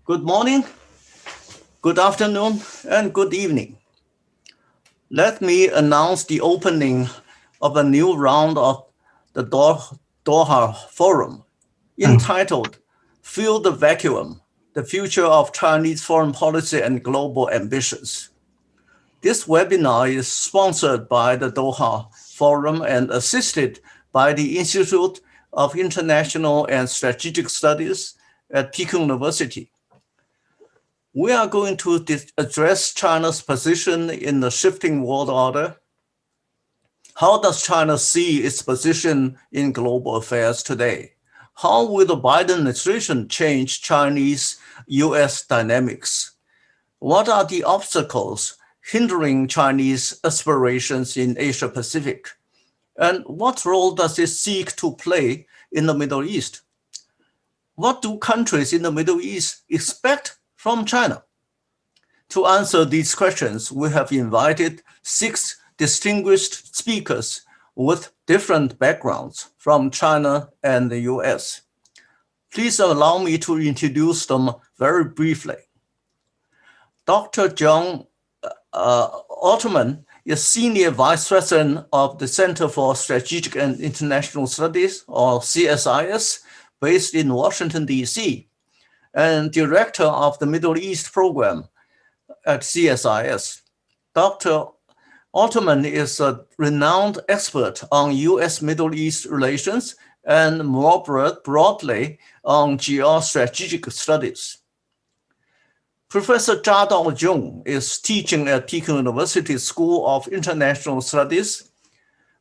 Good morning, good afternoon, and good evening. Let me announce the opening of a new round of the Doha Forum, entitled Fill the Vacuum, the Future of Chinese Foreign Policy and Global Ambitions. This webinar is sponsored by the Doha Forum and assisted by the Institute of International and Strategic Studies at Peking University. We are going to address China's position in the shifting world order. How does China see its position in global affairs today? How will the Biden administration change Chinese-U.S. dynamics? What are the obstacles hindering Chinese aspirations in Asia Pacific? And what role does it seek to play in the Middle East? What do countries in the Middle East expect from China? To answer these questions, we have invited 6 distinguished speakers with different backgrounds from China and the US. Please allow me to introduce them very briefly. Dr. John Alterman is Senior Vice President of the Center for Strategic and International Studies, or CSIS, based in Washington, D.C., and Director of the Middle East Program at CSIS. Dr. Alterman is a renowned expert on U.S. Middle East relations and more broadly on geostrategic studies. Professor Daojiong is teaching at Peking University School of International Studies.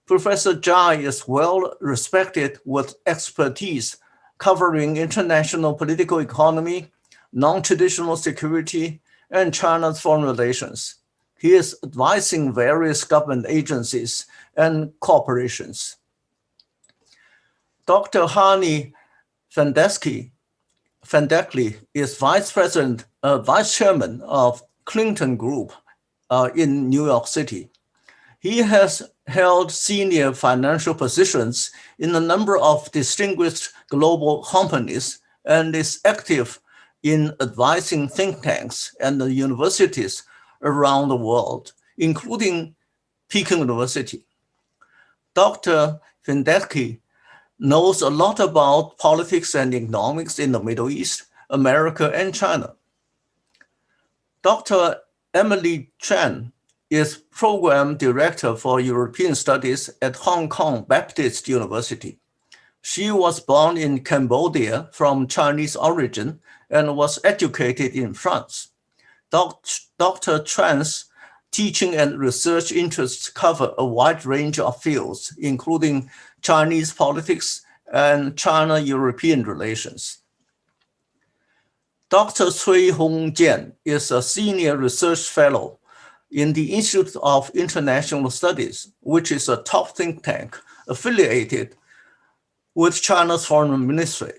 Professor Zhai is well respected with expertise covering international political economy, non-traditional security, and China's foreign relations. He is advising various government agencies and corporations. Dr. Hani Fandekli is Vice Chairman of Clinton Group in New York City. He has held senior financial positions in a number of distinguished global companies and is active in advising think tanks and the universities around the world, including Peking University. Dr. Fandekli knows a lot about politics and economics in the Middle East, America, and China. Dr. Emily Tran is Program Director for European Studies at Hong Kong Baptist University. She was born in Cambodia from Chinese origin and was educated in France. Dr. Tran's teaching and research interests cover a wide range of fields, including Chinese politics and China-European relations. Dr. Cui Hongjian is a senior research fellow in the Institute of International Studies, which is a top think tank affiliated with China's foreign ministry.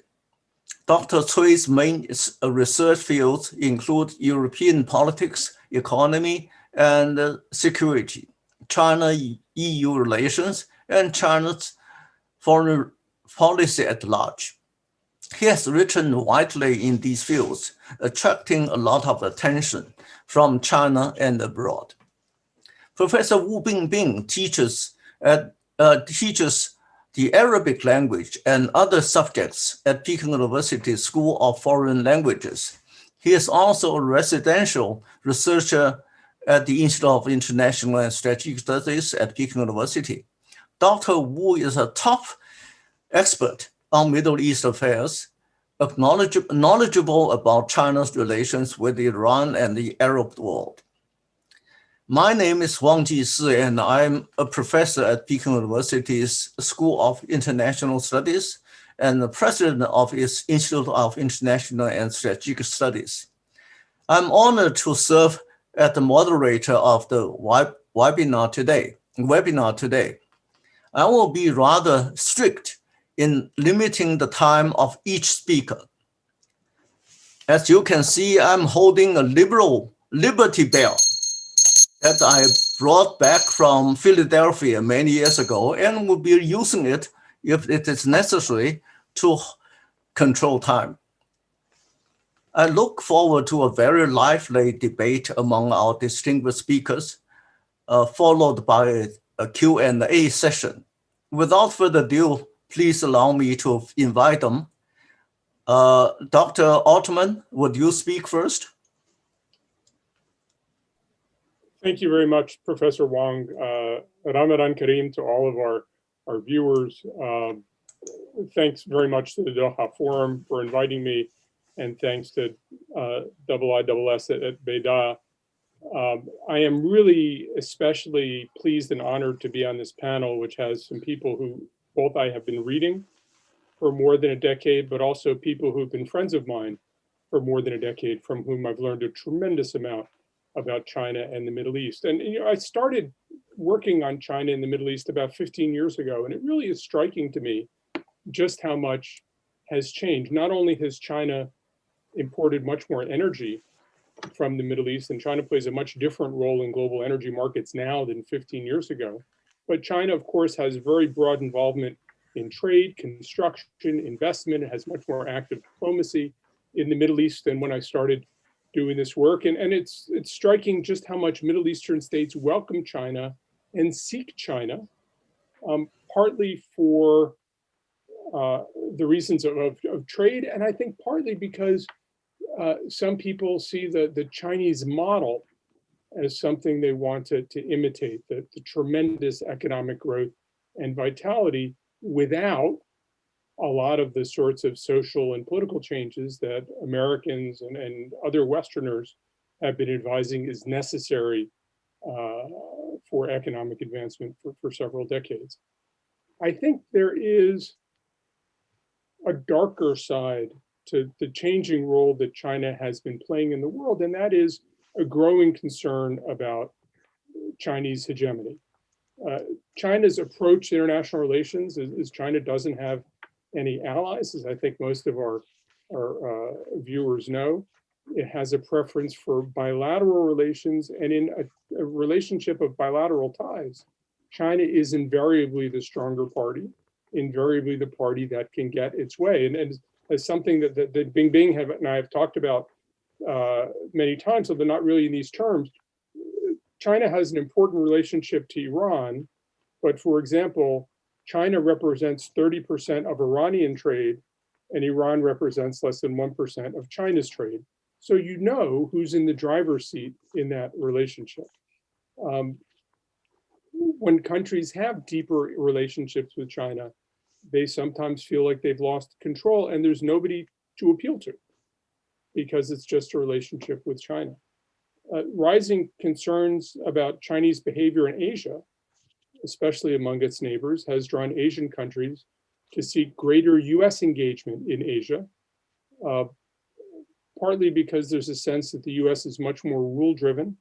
Dr. Cui's main research fields include European politics, economy, and security, China-EU relations, and China's foreign policy at large. He has written widely in these fields, attracting a lot of attention from China and abroad. Professor Wu Bingbing teaches the Arabic language and other subjects at Peking University School of Foreign Languages. He is also a residential researcher at the Institute of International and Strategic Studies at Peking University. Dr. Wu is a top expert on Middle East affairs, knowledgeable about China's relations with Iran and the Arab world. My name is Wang Jisi, and I'm a professor at Peking University's School of International Studies and the president of its Institute of International and Strategic Studies. I'm honored to serve as the moderator of the webinar today. I will be rather strict in limiting the time of each speaker. As you can see, I'm holding a Liberty Bell that I brought back from Philadelphia many years ago and will be using it if it is necessary to control time. I look forward to a very lively debate among our distinguished speakers, followed by a Q&A session. Without further ado, please allow me to invite them. Dr. Alterman, would you speak first? Thank you very much, Professor Wang. Ramadan Kareem to all of our viewers. Thanks very much to the Doha Forum for inviting me, and thanks to IISS at Beida. I am really especially pleased and honored to be on this panel, which has some people who both I have been reading for more than a decade, but also people who've been friends of mine for more than a decade, from whom I've learned a tremendous amount about China and the Middle East. And I started working on China and the Middle East about 15 years ago, and it really is striking to me just how much has changed. Not only has China imported much more energy from the Middle East, and China plays a much different role in global energy markets now than 15 years ago, but China, of course, has very broad involvement in trade, construction, investment. It has much more active diplomacy in the Middle East than when I started doing this work. And it's striking just how much Middle Eastern states welcome China and seek China, partly for the reasons of trade, and I think partly because some people see the Chinese model as something they want to imitate, the tremendous economic growth and vitality without a lot of the sorts of social and political changes that Americans and other Westerners have been advising is necessary for economic advancement for several decades. I think there is a darker side to the changing role that China has been playing in the world, and that is a growing concern about Chinese hegemony. China's approach to international relations is China doesn't have any allies, as I think most of our viewers know. It has a preference for bilateral relations, and in a relationship of bilateral ties, China is invariably the stronger party, invariably the party that can get its way. And as something that Bing Bing and I have talked about many times, so they're not really in these terms, China has an important relationship to Iran, but for example, China represents 30% of Iranian trade, and Iran represents less than 1% of China's trade. So you know who's in the driver's seat in that relationship. When countries have deeper relationships with China, they sometimes feel like they've lost control, and there's nobody to appeal to because it's just a relationship with China. Rising concerns about Chinese behavior in Asia, especially among its neighbors, has drawn Asian countries to seek greater US engagement in Asia, partly because there's a sense that the US is much more rule-driven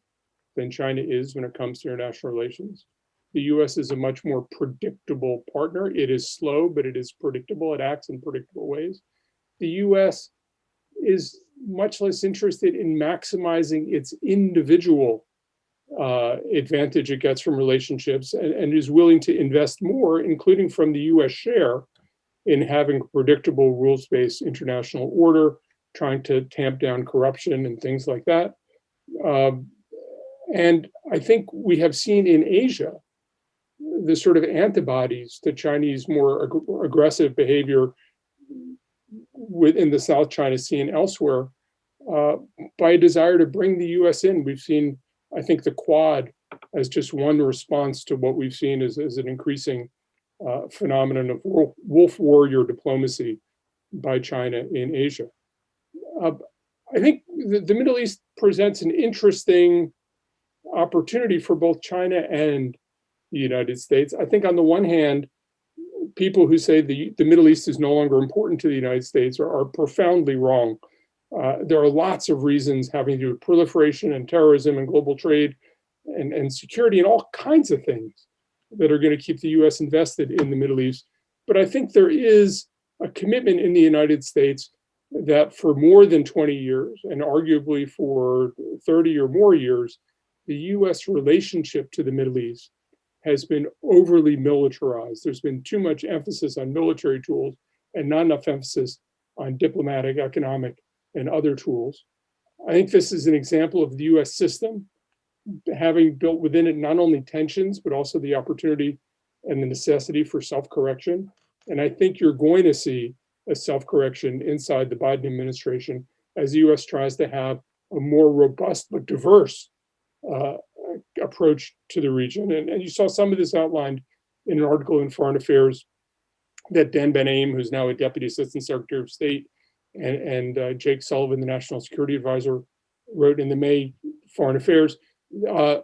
than China is when it comes to international relations. The US is a much more predictable partner. It is slow, but it is predictable. It acts in predictable ways. The US is much less interested in maximizing its individual advantage it gets from relationships, and is willing to invest more, including from the US share, in having predictable rules-based international order, trying to tamp down corruption and things like that. And I think we have seen in Asia the sort of antibodies to Chinese more aggressive behavior within the South China Sea and elsewhere by a desire to bring the US in. We've seen, I think, the Quad as just one response to what we've seen as an increasing phenomenon of wolf warrior diplomacy by China in Asia. I think the Middle East presents an interesting opportunity for both China and the United States. I think on the one hand, people who say the Middle East is no longer important to the United States are profoundly wrong. There are lots of reasons having to do with proliferation and terrorism and global trade and security and all kinds of things that are going to keep the US invested in the Middle East. But I think there is a commitment in the United States that for more than 20 years, and arguably for 30 or more years, the US relationship to the Middle East has been overly militarized. There's been too much emphasis on military tools and not enough emphasis on diplomatic, economic, and other tools. I think this is an example of the US system having built within it not only tensions, but also the opportunity and the necessity for self-correction. And I think you're going to see a self-correction inside the Biden administration as the US tries to have a more robust but diverse approach to the region. And you saw some of this outlined in an article in Foreign Affairs that Dan Ben-Haim, who's now a Deputy Assistant Secretary of State, and Jake Sullivan, the National Security Advisor, wrote in the May Foreign Affairs.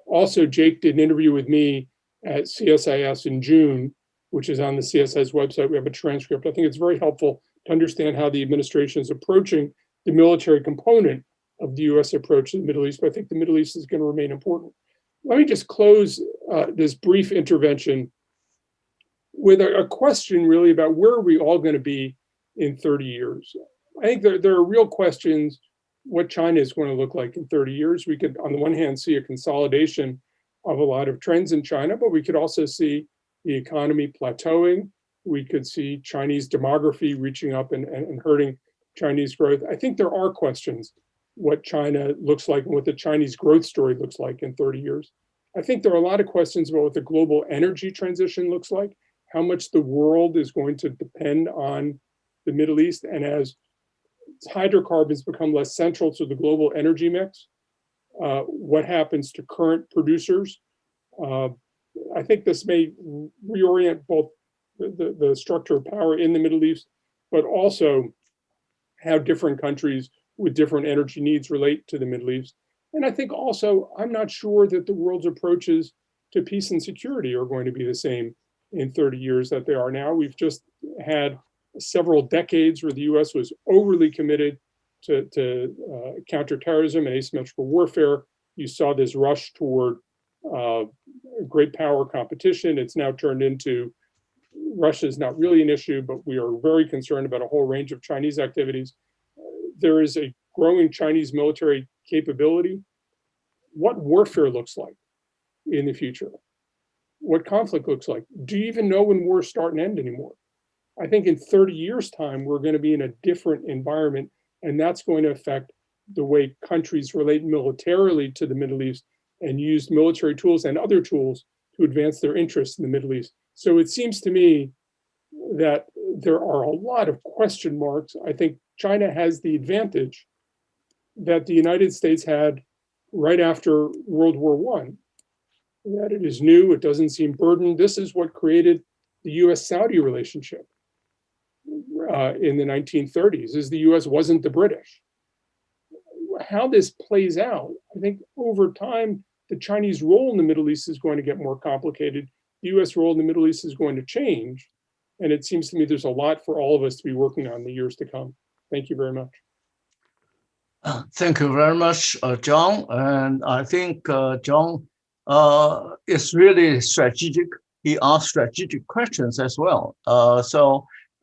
Also, Jake did an interview with me at CSIS in June, which is on the CSIS website. We have a transcript. I think it's very helpful to understand how the administration is approaching the military component of the US approach to the Middle East, but I think the Middle East is going to remain important. Let me just close this brief intervention with a question really about where are we all going to be in 30 years. I think there are real questions what China is going to look like in 30 years. We could, on the one hand, see a consolidation of a lot of trends in China, but we could also see the economy plateauing. We could see Chinese demography reaching up and hurting Chinese growth. I think there are questions what China looks like and what the Chinese growth story looks like in 30 years. I think there are a lot of questions about what the global energy transition looks like, how much the world is going to depend on the Middle East, and as hydrocarbons become less central to the global energy mix, what happens to current producers. I think this may reorient both the structure of power in the Middle East, but also how different countries with different energy needs relate to the Middle East. And I think also, I'm not sure that the world's approaches to peace and security are going to be the same in 30 years that they are now. We've just had several decades where the US was overly committed to counterterrorism and asymmetrical warfare. You saw this rush toward great power competition. It's now turned into Russia is not really an issue, but we are very concerned about a whole range of Chinese activities. There is a growing Chinese military capability. What warfare looks like in the future, what conflict looks like. Do you even know when wars start and end anymore? I think in 30 years' time, we're going to be in a different environment, and that's going to affect the way countries relate militarily to the Middle East and use military tools and other tools to advance their interests in the Middle East. So it seems to me that there are a lot of question marks. I think China has the advantage that the United States had right after World War I, that it is new, it doesn't seem burdened. This is what created the US-Saudi relationship in the 1930s, is the US wasn't the British. How this plays out, I think over time, the Chinese role in the Middle East is going to get more complicated. The US role in the Middle East is going to change. And it seems to me there's a lot for all of us to be working on in the years to come. Thank you very much. Thank you very much, John. And I think John is really strategic. He asked strategic questions as well.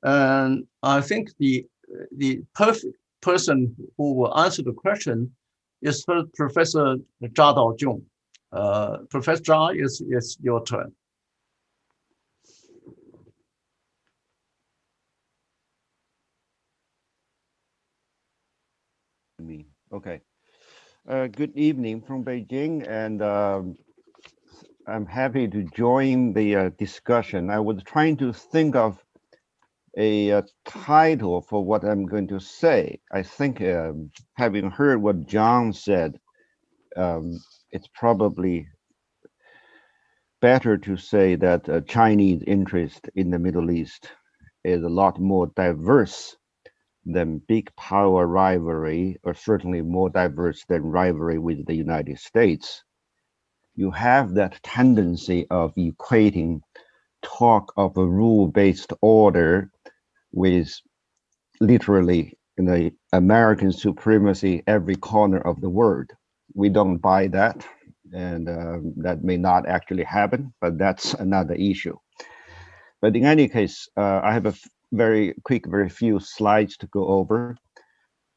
And I think the perfect person who will answer the question is Professor Zha Daojiong. Professor Zha, it's your turn. Okay. Good evening from Beijing, and I'm happy to join the discussion. I was trying to think of a title for what I'm going to say. I think having heard what John said, it's probably better to say that Chinese interest in the Middle East is a lot more diverse than big power rivalry, or certainly more diverse than rivalry with the United States. You have that tendency of equating talk of a rule-based order with literally American supremacy every corner of the world. We don't buy that, and that may not actually happen, but that's another issue. But in any case, I have a very few slides to go over.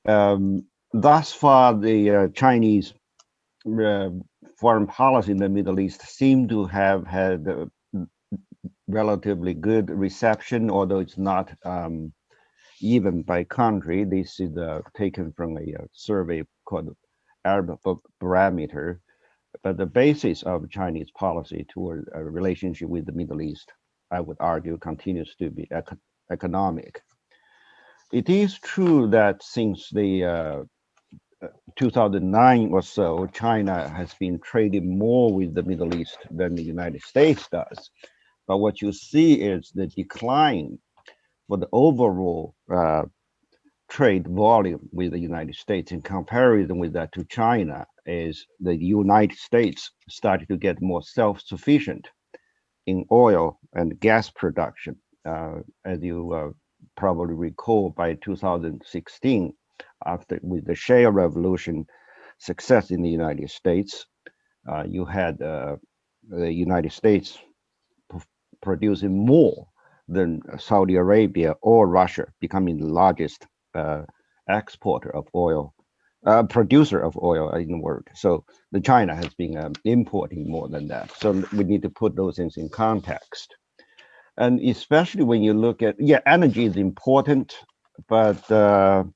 Thus far, the Chinese foreign policy in the Middle East seem to have had a relatively good reception, although it's not even by country. This is taken from a survey called Arab Barometer. But the basis of Chinese policy toward a relationship with the Middle East, I would argue, continues to be economic. It is true that since the 2009 or so, China has been trading more with the Middle East than the United States does. But what you see is the decline for the overall trade volume with the United States in comparison with that to China is the United States started to get more self-sufficient in oil and gas production. As you probably recall, by 2016, after with the shale revolution success in the United States, you had the United States producing more than Saudi Arabia or Russia, becoming the largest exporter of oil, producer of oil in the world. So the China has been importing more than that. So we need to put those things in context. And especially when you look at, yeah, energy is important, but the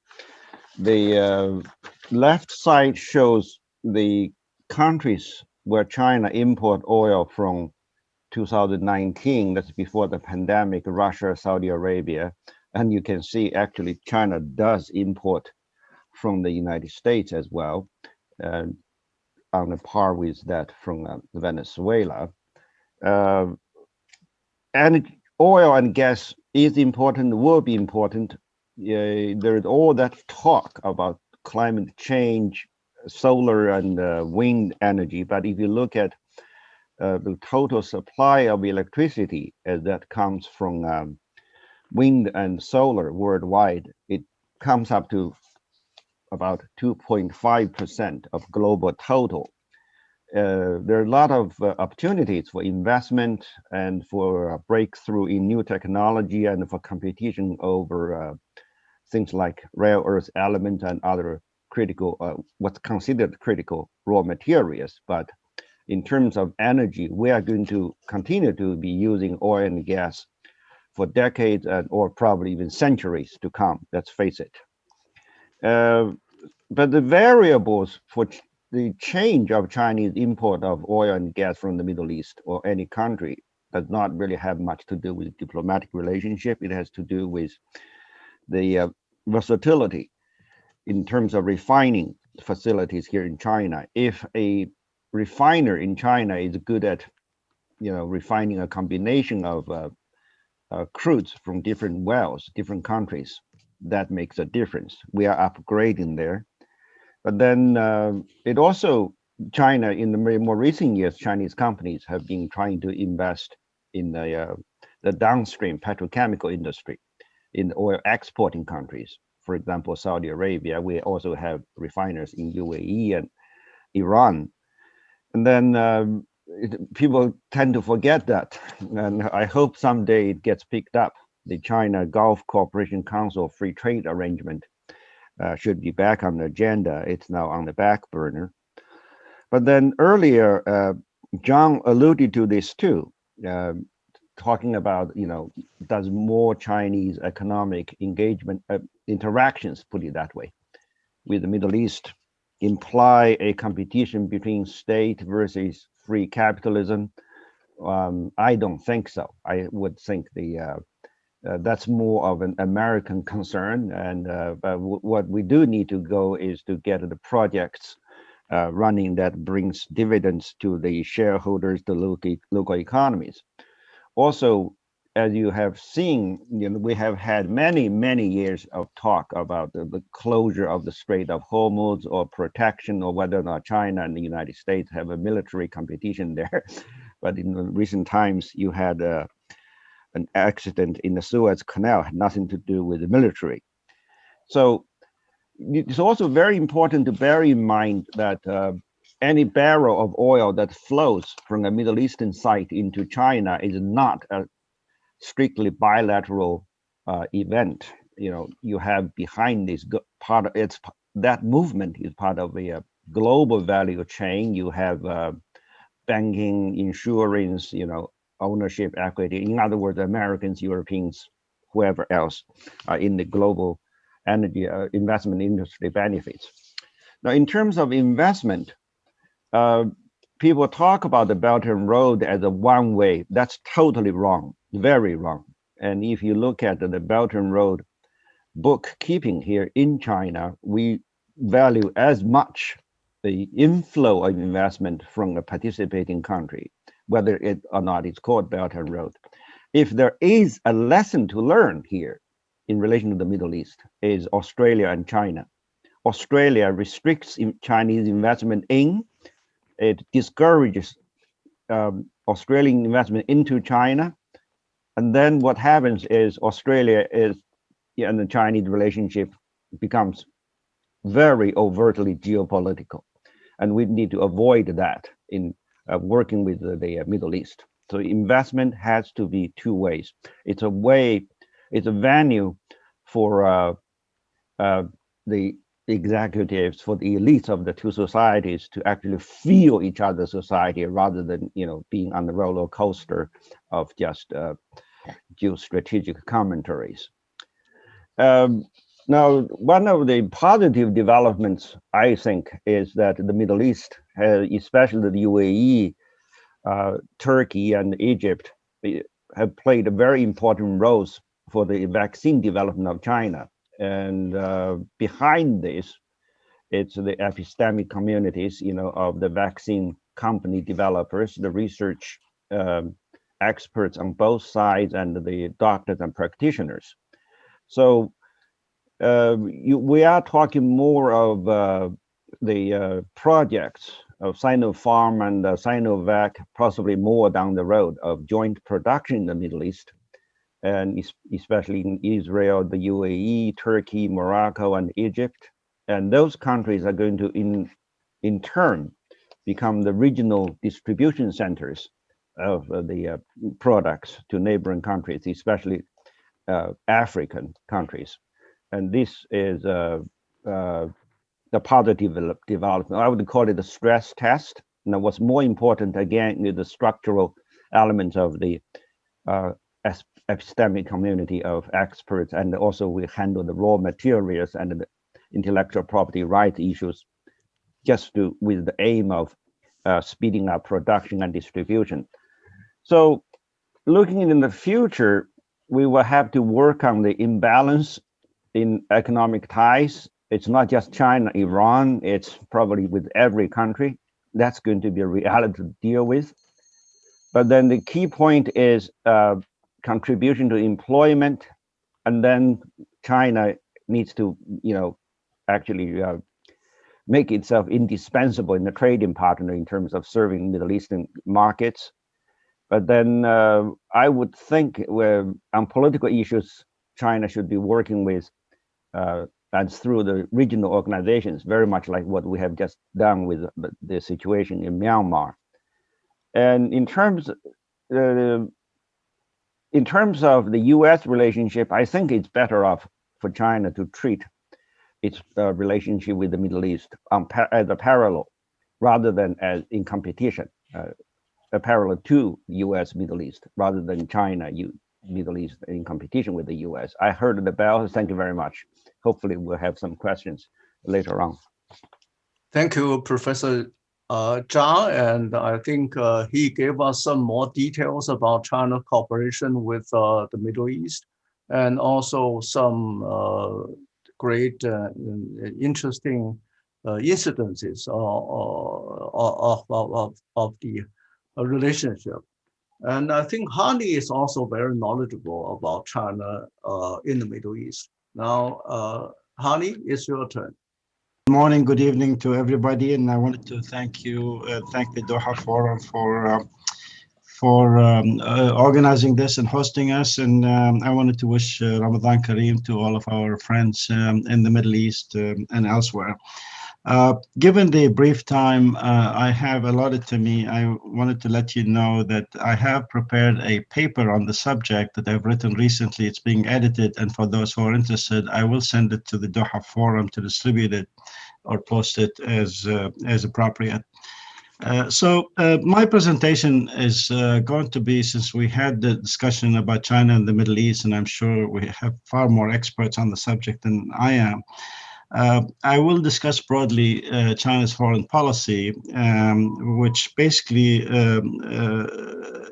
left side shows the countries where China import oil from 2019, that's before the pandemic, Russia, Saudi Arabia. And you can see actually China does import from the United States as well, on a par with that from Venezuela. And oil and gas is important, will be important. There's all that talk about climate change, solar and wind energy. But if you look at the total supply of electricity that comes from wind and solar worldwide, it comes up to about 2.5% of global total. There are a lot of opportunities for investment and for breakthrough in new technology and for competition over things like rare earth elements and other critical, what's considered critical raw materials. But in terms of energy, we are going to continue to be using oil and gas for decades or probably even centuries to come, let's face it. But the variables for the change of Chinese import of oil and gas from the Middle East or any country does not really have much to do with diplomatic relationship. It has to do with the versatility in terms of refining facilities here in China. If a refiner in China is good at, refining a combination of crudes from different wells, different countries, that makes a difference. We are upgrading there. But then it also, China in the more recent years, Chinese companies have been trying to invest in the downstream petrochemical industry in the oil exporting countries. For example, Saudi Arabia. We also have refiners in UAE and Iran. And then people tend to forget that. And I hope someday it gets picked up. The China Gulf Cooperation Council Free Trade Arrangement should be back on the agenda. It's now on the back burner. But then earlier, John alluded to this too, talking about, does more Chinese economic engagement, interactions, put it that way, with the Middle East imply a competition between state versus free capitalism? I don't think so. I would think that's more of an American concern, and but what we do need to go is to get the projects running that brings dividends to the shareholders, the local economies. Also, as you have seen, we have had many years of talk about the closure of the Strait of Hormuz or protection, or whether or not China and the United States have a military competition there. But in recent times, you had an accident in the Suez Canal, had nothing to do with the military. So it's also very important to bear in mind that any barrel of oil that flows from a Middle Eastern site into China is not a strictly bilateral event. You have behind this part of it's that movement is part of a global value chain. You have banking, insurance, ownership, equity. In other words, Americans, Europeans, whoever else in the global energy investment industry benefits. Now, in terms of investment, people talk about the Belt and Road as a one-way. That's totally wrong, very wrong. And if you look at the Belt and Road bookkeeping here in China, we value as much the inflow of investment from a participating country, whether it or not it's called Belt and Road. If there is a lesson to learn here in relation to the Middle East, is Australia and China. Australia restricts Chinese investment in, it discourages Australian investment into China. And then what happens is Australia and the Chinese relationship becomes very overtly geopolitical. And we need to avoid that in working with the Middle East. So investment has to be two ways. It's a venue for the executives, for the elites of the two societies to actually feel each other's society rather than being on the roller coaster of just geostrategic commentaries. Now, one of the positive developments, I think, is that the Middle East, especially the UAE, Turkey, and Egypt, have played a very important roles for the vaccine development of China. And behind this, it's the epistemic communities, of the vaccine company developers, the research experts on both sides, and the doctors and practitioners. So we are talking more of the projects of Sinopharm and Sinovac, possibly more down the road, of joint production in the Middle East, and especially in Israel, the UAE, Turkey, Morocco, and Egypt. And those countries are going to, in turn, become the regional distribution centers of the products to neighboring countries, especially African countries. And this is the positive development. I would call it a stress test. Now, what's more important, again, is the structural elements of the epistemic community of experts, and also we handle the raw materials and the intellectual property rights issues just with the aim of speeding up production and distribution. So looking in the future, we will have to work on the imbalance in economic ties. It's not just China, Iran, it's probably with every country. That's going to be a reality to deal with. But then the key point is contribution to employment, and then China needs to, actually make itself indispensable in the trading partner in terms of serving Middle Eastern markets. But then I would think on political issues, China should be working with and through the regional organizations, very much like what we have just done with the situation in Myanmar. And in terms of the U.S. relationship, I think it's better off for China to treat its relationship with the Middle East as a parallel, rather than as in competition, a parallel to U.S. Middle East, rather than China Middle East in competition with the U.S. I heard the bell. Thank you very much. Hopefully, we'll have some questions later on. Thank you, Professor Zhang, and I think he gave us some more details about China's cooperation with the Middle East, and also some great interesting incidences of the relationship. And I think Hani is also very knowledgeable about China in the Middle East. Now, Hani, it's your turn. Good morning, good evening to everybody, and I wanted to thank the Doha Forum for organizing this and hosting us. And I wanted to wish Ramadan Kareem to all of our friends in the Middle East and elsewhere. Given the brief time I have allotted to me, I wanted to let you know that I have prepared a paper on the subject that I've written recently. It's being edited, and for those who are interested, I will send it to the Doha Forum to distribute it or post it as appropriate. My presentation is going to be, since we had the discussion about China and the Middle East, and I'm sure we have far more experts on the subject than I am. I will discuss broadly China's foreign policy, which basically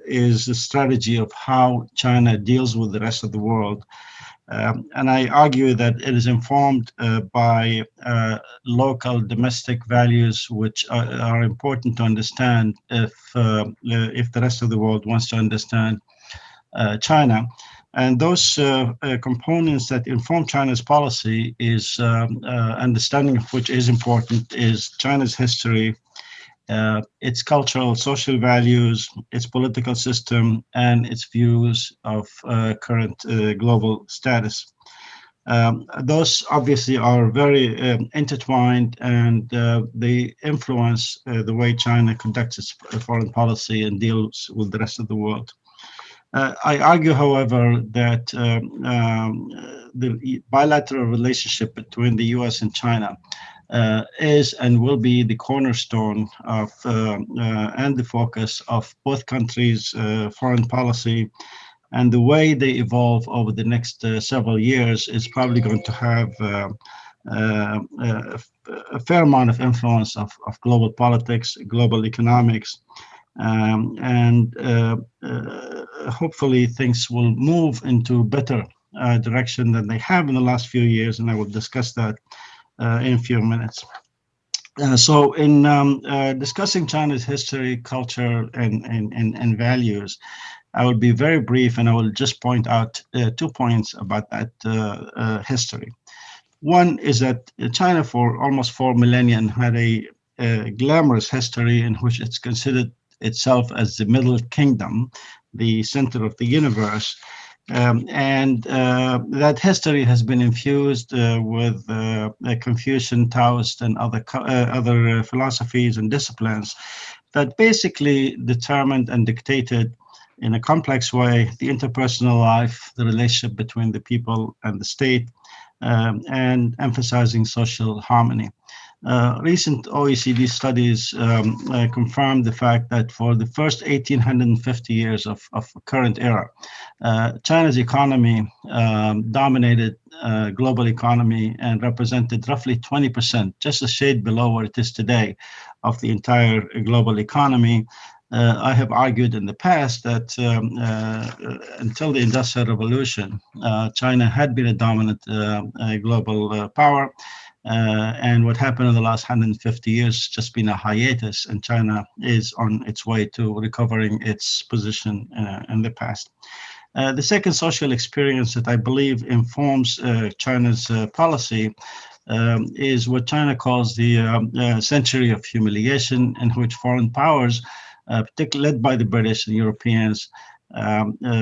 is the strategy of how China deals with the rest of the world. And I argue that it is informed by local domestic values, which are important to understand if the rest of the world wants to understand China. And those components that inform China's policy is understanding of which is important is China's history, its cultural, social values, its political system, and its views of current global status. Those obviously are very intertwined, and they influence the way China conducts its foreign policy and deals with the rest of the world. I argue, however, that the bilateral relationship between the U.S. and China is and will be the cornerstone of and the focus of both countries' foreign policy, and the way they evolve over the next several years is probably going to have a fair amount of influence of global politics, global economics, and hopefully things will move into better direction than they have in the last few years, and I will discuss that in a few minutes. So in discussing China's history, culture, and values, I will be very brief, and I will just point out 2 points about that history. One is that China for almost 4 millennia had a glamorous history in which it's considered itself as the Middle Kingdom, the center of the universe. And that history has been infused with Confucian, Taoist, and other philosophies and disciplines that basically determined and dictated in a complex way the interpersonal life, the relationship between the people and the state, and emphasizing social harmony. Recent OECD studies confirmed the fact that for the first 1,850 years of current era, China's economy dominated global economy and represented roughly 20%, just a shade below where it is today, of the entire global economy. I have argued in the past that until the Industrial Revolution, China had been a dominant global power. And what happened in the last 150 years has just been a hiatus, and China is on its way to recovering its position in the past. The second social experience that I believe informs China's policy is what China calls the century of humiliation, in which foreign powers, particularly led by the British and Europeans,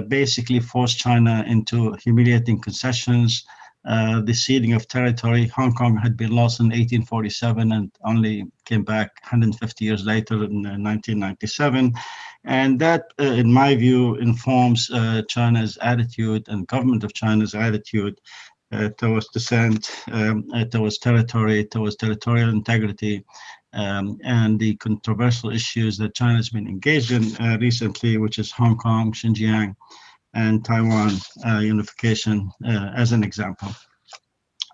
basically forced China into humiliating concessions, the ceding of territory. Hong Kong had been lost in 1847 and only came back 150 years later in 1997. And that, in my view, informs China's attitude and government of China's attitude towards dissent, towards territory, towards territorial integrity, and the controversial issues that China has been engaged in recently, which is Hong Kong, Xinjiang, and Taiwan unification as an example.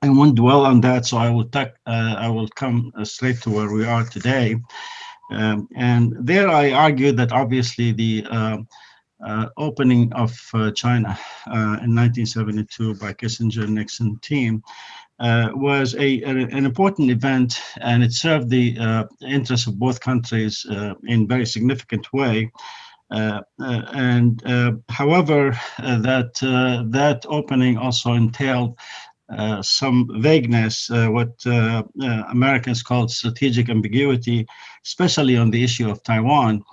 I won't dwell on that, so I will come straight to where we are today. And there I argued that obviously the opening of China in 1972 by Kissinger and Nixon team was an important event, and it served the interests of both countries in a very significant way. However, that opening also entailed some vagueness, what Americans called strategic ambiguity, especially on the issue of Taiwan.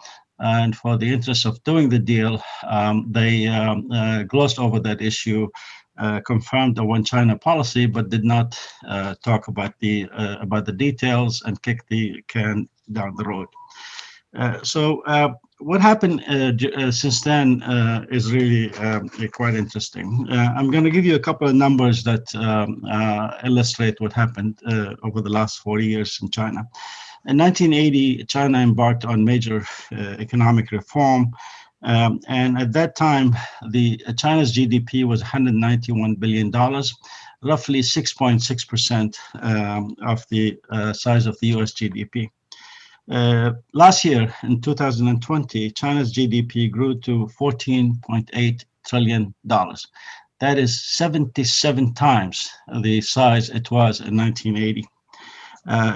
And for the interest of doing the deal, they glossed over that issue, confirmed the one China policy, but did not talk about the details and kicked the can down the road. So what happened since then is really quite interesting. I'm going to give you a couple of numbers that illustrate what happened over the last 40 years in China. In 1980, China embarked on major economic reform. And at that time, China's GDP was $191 billion, roughly 6.6% of the size of the US GDP. Last year, in 2020, China's GDP grew to $14.8 trillion. That is 77 times the size it was in 1980.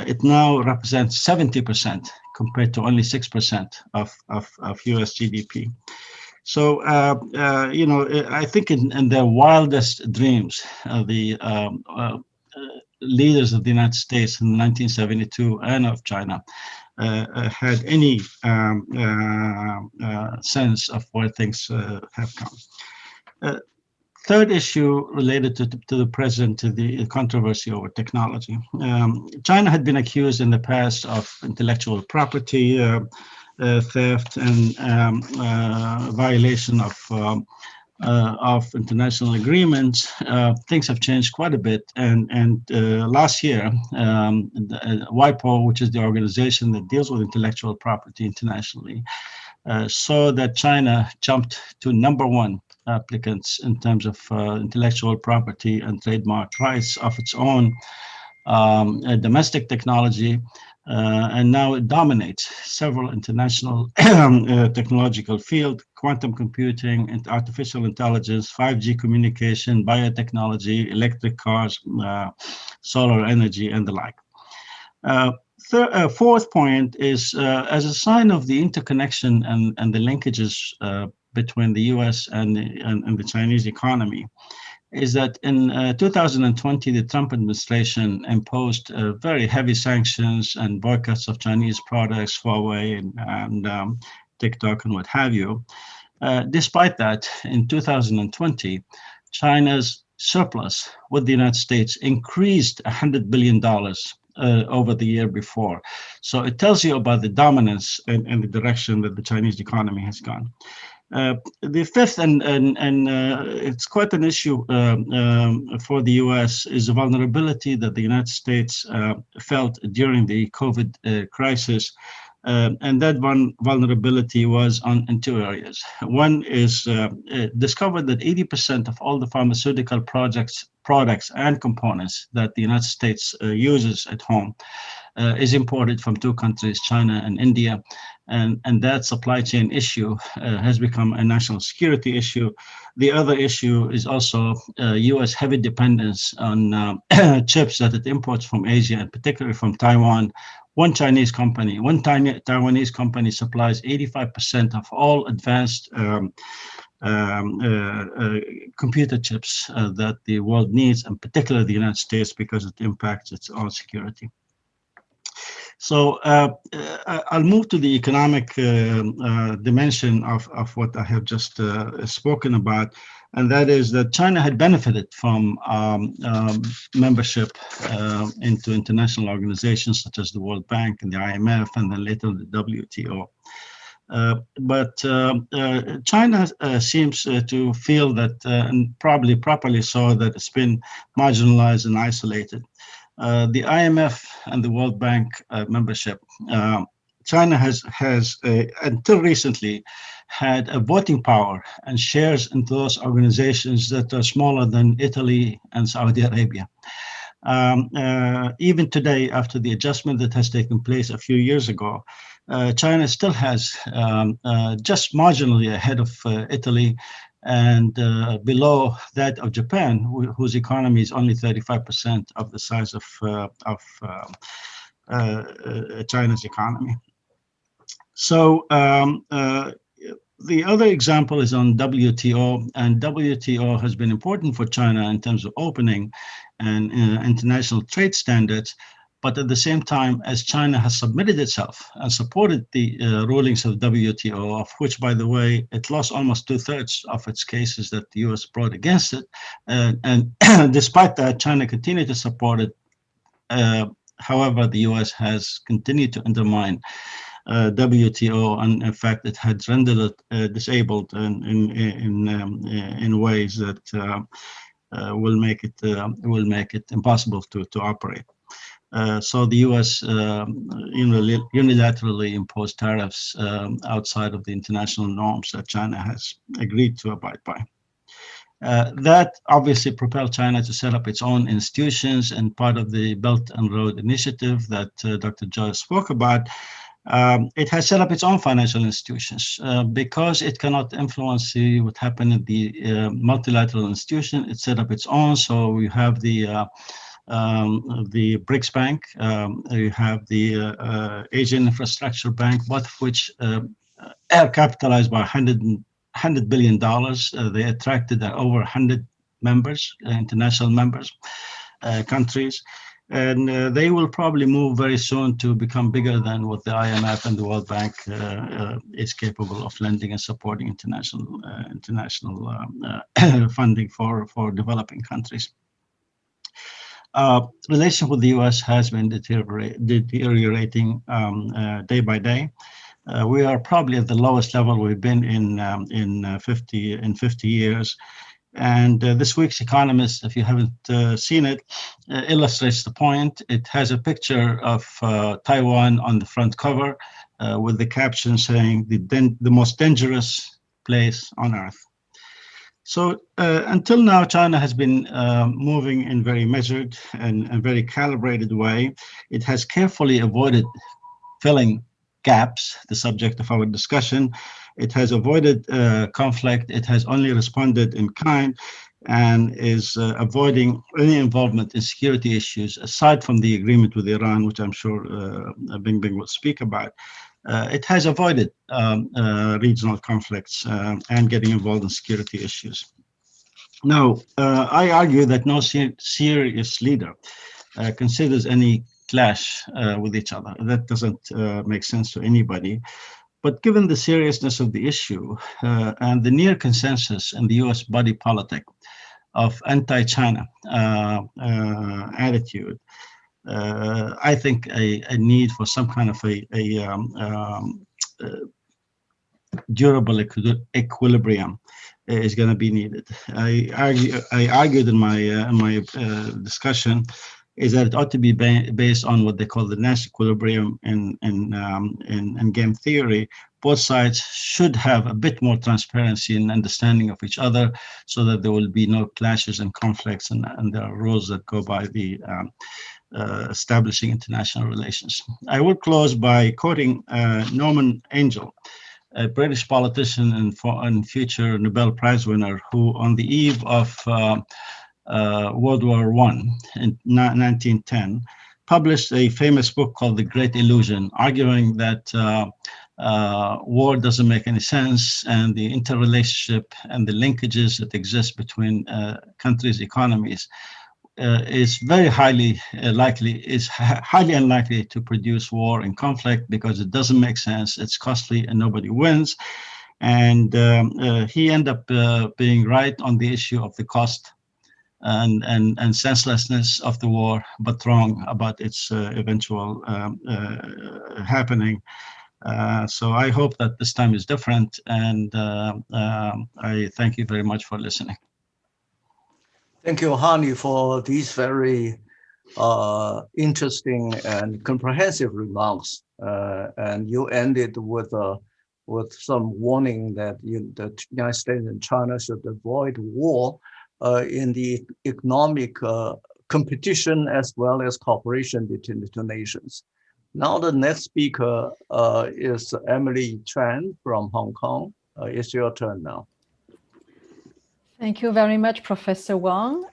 It now represents 70% compared to only 6% of US GDP. So, I think in their wildest dreams, the leaders of the United States in 1972 and of China had any sense of where things have come. Third issue related to the present, to the controversy over technology. China had been accused in the past of intellectual property theft and violation of international agreements. Things have changed quite a bit, and last year, WIPO, which is the organization that deals with intellectual property internationally, saw that China jumped to #1 applicants in terms of intellectual property and trademark rights of its own domestic technology, and now it dominates several international technological fields: quantum computing, and artificial intelligence, 5G communication, biotechnology, electric cars, solar energy, and the like. Fourth point is, as a sign of the interconnection and the linkages between the US and the Chinese economy, is that in 2020, the Trump administration imposed very heavy sanctions and boycotts of Chinese products, Huawei and TikTok and what have you. Despite that, in 2020, China's surplus with the United States increased $100 billion over the year before. So it tells you about the dominance and the direction that the Chinese economy has gone. The fifth, and it's quite an issue for the US, is the vulnerability that the United States felt during the COVID crisis. And that vulnerability was in two areas. One is discovered that 80% of all the pharmaceutical products and components that the United States uses at home is imported from two countries, China and India. And that supply chain issue has become a national security issue. The other issue is also US heavy dependence on chips that it imports from Asia, and particularly from Taiwan. One Taiwanese company supplies 85% of all advanced computer chips that the world needs, and particularly the United States, because it impacts its own security. So I'll move to the economic dimension of what I have just spoken about, and that is that China had benefited from membership into international organizations such as the World Bank and the IMF, and then later the WTO. But China seems to feel that, and probably properly so, that it's been marginalized and isolated. The IMF and the World Bank membership, China has until recently had a voting power and shares into those organizations that are smaller than Italy and Saudi Arabia. Even today, after the adjustment that has taken place a few years ago, China still has just marginally ahead of Italy and below that of Japan, whose economy is only 35% of the size of China's economy. So the other example is on WTO, and WTO has been important for China in terms of opening and international trade standards. But at the same time, as China has submitted itself and supported the rulings of WTO, of which, by the way, it lost almost 2/3 of its cases that the US brought against it. And despite that, China continued to support it. However, the US has continued to undermine WTO, and in fact, it had rendered it disabled in ways that will make it impossible to operate. So the U.S. Unilaterally imposed tariffs outside of the international norms that China has agreed to abide by. That obviously propelled China to set up its own institutions, and part of the Belt and Road Initiative that Dr. Joy spoke about, it has set up its own financial institutions because it cannot influence what happened in the multilateral institution. It set up its own. So we have the BRICS Bank, you have the Asian Infrastructure Bank, both of which are capitalized by $100 billion. They attracted over 100 members, international members, countries. And they will probably move very soon to become bigger than what the IMF and the World Bank is capable of lending and supporting international funding for developing countries. Relation with the U.S. has been deteriorating day by day. We are probably at the lowest level we've been in 50 years. And this week's Economist, if you haven't seen it, illustrates the point. It has a picture of Taiwan on the front cover with the caption saying the most dangerous place on earth. So until now, China has been moving in very measured and very calibrated way. It has carefully avoided filling gaps, the subject of our discussion. It has avoided conflict. It has only responded in kind and is avoiding any involvement in security issues, aside from the agreement with Iran, which I'm sure Bingbing will speak about. It has avoided regional conflicts and getting involved in security issues. Now, I argue that no serious leader considers any clash with each other. That doesn't make sense to anybody. But given the seriousness of the issue and the near consensus in the US body politic of anti-China attitude, I think a need for some kind of a durable equilibrium is going to be needed. I argued in my discussion is that it ought to be based on what they call the Nash equilibrium in game theory. Both sides should have a bit more transparency and understanding of each other so that there will be no clashes and conflicts, and there are rules that go by the establishing international relations. I will close by quoting Norman Angell, a British politician and future Nobel Prize winner, who on the eve of World War I in 1910 published a famous book called The Great Illusion, arguing that war doesn't make any sense, and the interrelationship and the linkages that exist between countries' economies is very highly unlikely to produce war and conflict because it doesn't make sense, it's costly, and nobody wins. And he ended up being right on the issue of the cost and senselessness of the war, but wrong about its eventual happening. So I hope that this time is different, and I thank you very much for listening. Thank you, Hani, for these very interesting and comprehensive remarks. And you ended with some warning that the United States and China should avoid war in the economic competition as well as cooperation between the two nations. Now the next speaker is Emily Tran from Hong Kong. It's your turn now. Thank you very much, Professor Wang.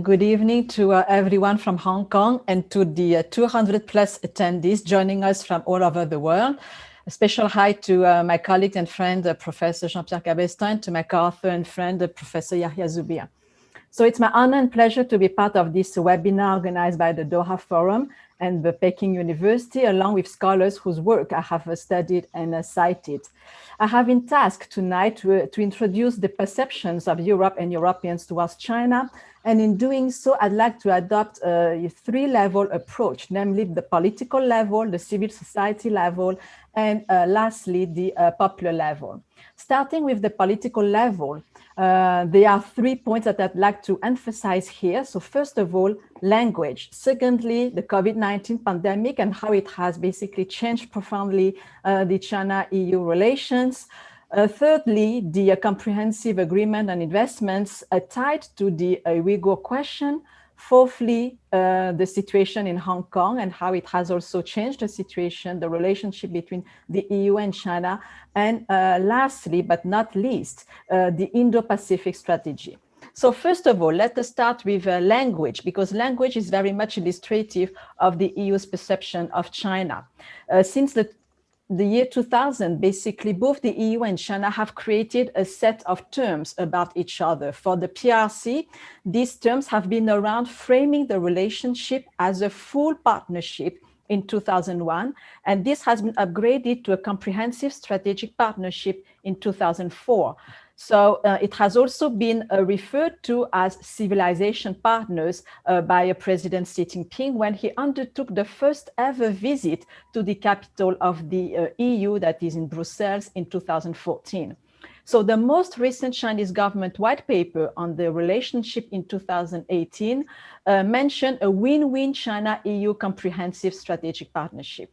Good evening to everyone from Hong Kong and to the 200 plus attendees joining us from all over the world. A special hi to my colleague and friend, Professor Jean-Pierre Cabestin, to my co-author and friend, Professor Yahya Zubia. So it's my honor and pleasure to be part of this webinar organized by the Doha Forum and the Peking University, along with scholars whose work I have studied and cited. I have been tasked tonight to introduce the perceptions of Europe and Europeans towards China. And in doing so, I'd like to adopt a three-level approach, namely the political level, the civil society level, and lastly, the popular level. Starting with the political level, There are 3 points that I'd like to emphasize here. So first of all, language. Secondly, the COVID-19 pandemic and how it has basically changed profoundly the China-EU relations. Thirdly, the comprehensive agreement on investments tied to the Uyghur question. Fourthly, the situation in Hong Kong and how it has also changed the situation, the relationship between the EU and China. And lastly, but not least, the Indo-Pacific strategy. So first of all, let us start with language, because language is very much illustrative of the EU's perception of China. Since the year 2000, basically, both the EU and China have created a set of terms about each other. For the PRC, these terms have been around framing the relationship as a full partnership in 2001, and this has been upgraded to a comprehensive strategic partnership in 2004. So it has also been referred to as civilization partners by President Xi Jinping when he undertook the first ever visit to the capital of the EU, that is in Brussels, in 2014. So the most recent Chinese government white paper on the relationship in 2018 mentioned a win-win China-EU comprehensive strategic partnership.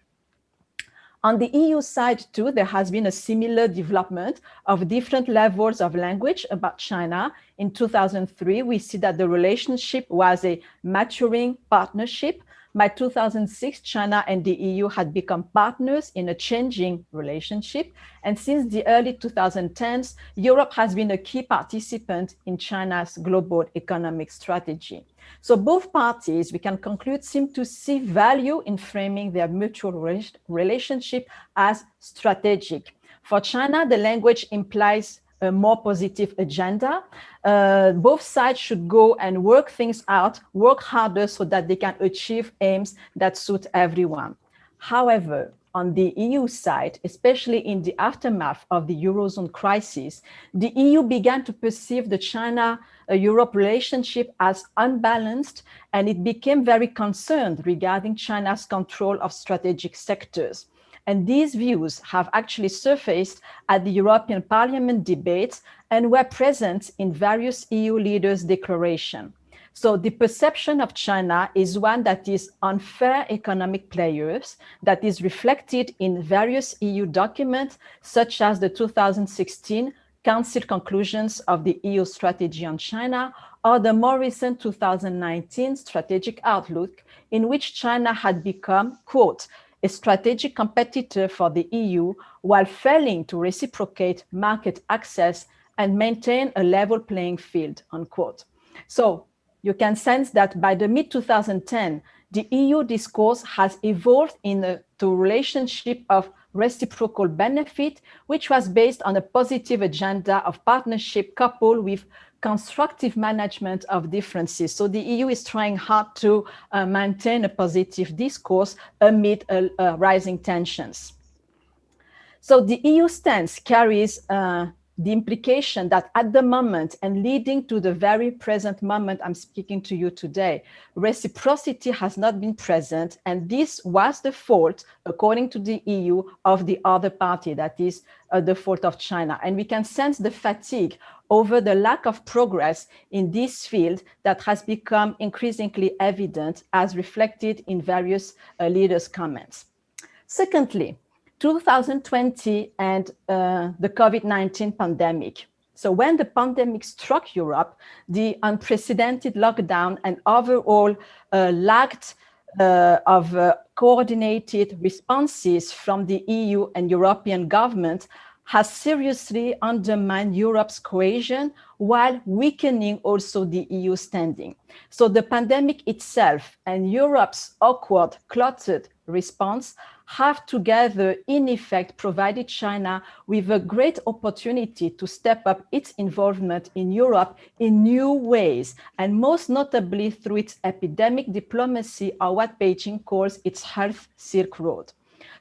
On the EU side, too, there has been a similar development of different levels of language about China. In 2003, we see that the relationship was a maturing partnership. By 2006, China and the EU had become partners in a changing relationship. And since the early 2010s, Europe has been a key participant in China's global economic strategy. So both parties, we can conclude, seem to see value in framing their mutual relationship as strategic. For China, the language implies a more positive agenda. Both sides should go and work things out, work harder so that they can achieve aims that suit everyone. However, on the EU side, especially in the aftermath of the Eurozone crisis, the EU began to perceive the China-Europe relationship as unbalanced, and it became very concerned regarding China's control of strategic sectors. And these views have actually surfaced at the European Parliament debates and were present in various EU leaders' declarations. So the perception of China is one that is unfair economic players, that is reflected in various EU documents, such as the 2016 Council conclusions of the EU strategy on China, or the more recent 2019 strategic outlook, in which China had become, quote, a strategic competitor for the EU while failing to reciprocate market access and maintain a level playing field, unquote. So you can sense that by the mid-2010, the EU discourse has evolved into a relationship of reciprocal benefit, which was based on a positive agenda of partnership coupled with constructive management of differences. So the EU is trying hard to maintain a positive discourse amid rising tensions. So the EU stance carries the implication that at the moment and leading to the very present moment I'm speaking to you today, reciprocity has not been present, and this was the fault, according to the EU, of the other party, that is the fault of China. And we can sense the fatigue over the lack of progress in this field that has become increasingly evident, as reflected in various leaders' comments. Secondly, 2020 and the COVID-19 pandemic. So when the pandemic struck Europe, the unprecedented lockdown and overall lack of coordinated responses from the EU and European governments has seriously undermined Europe's cohesion while weakening also the EU standing. So the pandemic itself and Europe's awkward, cluttered response have together, in effect, provided China with a great opportunity to step up its involvement in Europe in new ways, and most notably through its epidemic diplomacy, or what Beijing calls its Health Silk Road.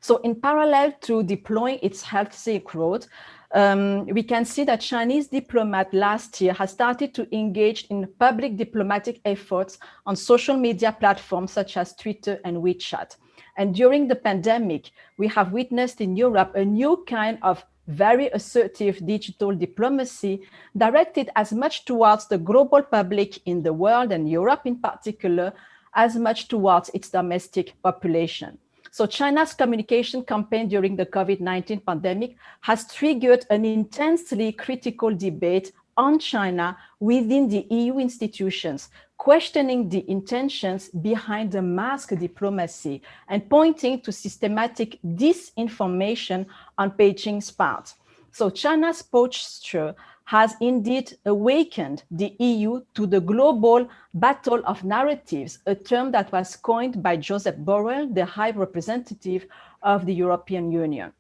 So in parallel to deploying its Health Silk Road, we can see that Chinese diplomat last year has started to engage in public diplomatic efforts on social media platforms such as Twitter and WeChat. And during the pandemic, we have witnessed in Europe a new kind of very assertive digital diplomacy directed as much towards the global public in the world and Europe in particular, as much towards its domestic population. So China's communication campaign during the COVID-19 pandemic has triggered an intensely critical debate on China within the EU institutions, questioning the intentions behind the mask diplomacy and pointing to systematic disinformation on Beijing's part. So China's posture has indeed awakened the EU to the global battle of narratives, a term that was coined by Joseph Borrell, the High Representative of the European Union.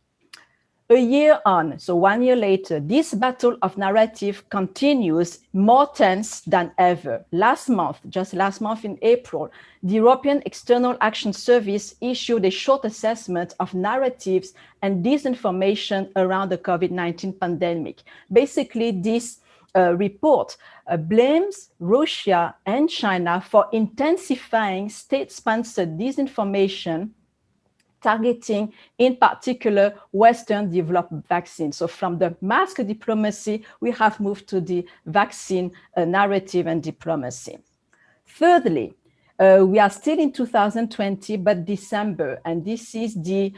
A year on, so 1 year later, this battle of narrative continues more tense than ever. Just last month in April, the European External Action Service issued a short assessment of narratives and disinformation around the COVID-19 pandemic. Basically, this report blames Russia and China for intensifying state-sponsored disinformation targeting, in particular, Western developed vaccines. So from the mask diplomacy, we have moved to the vaccine narrative and diplomacy. Thirdly, we are still in 2020, but December, and this is the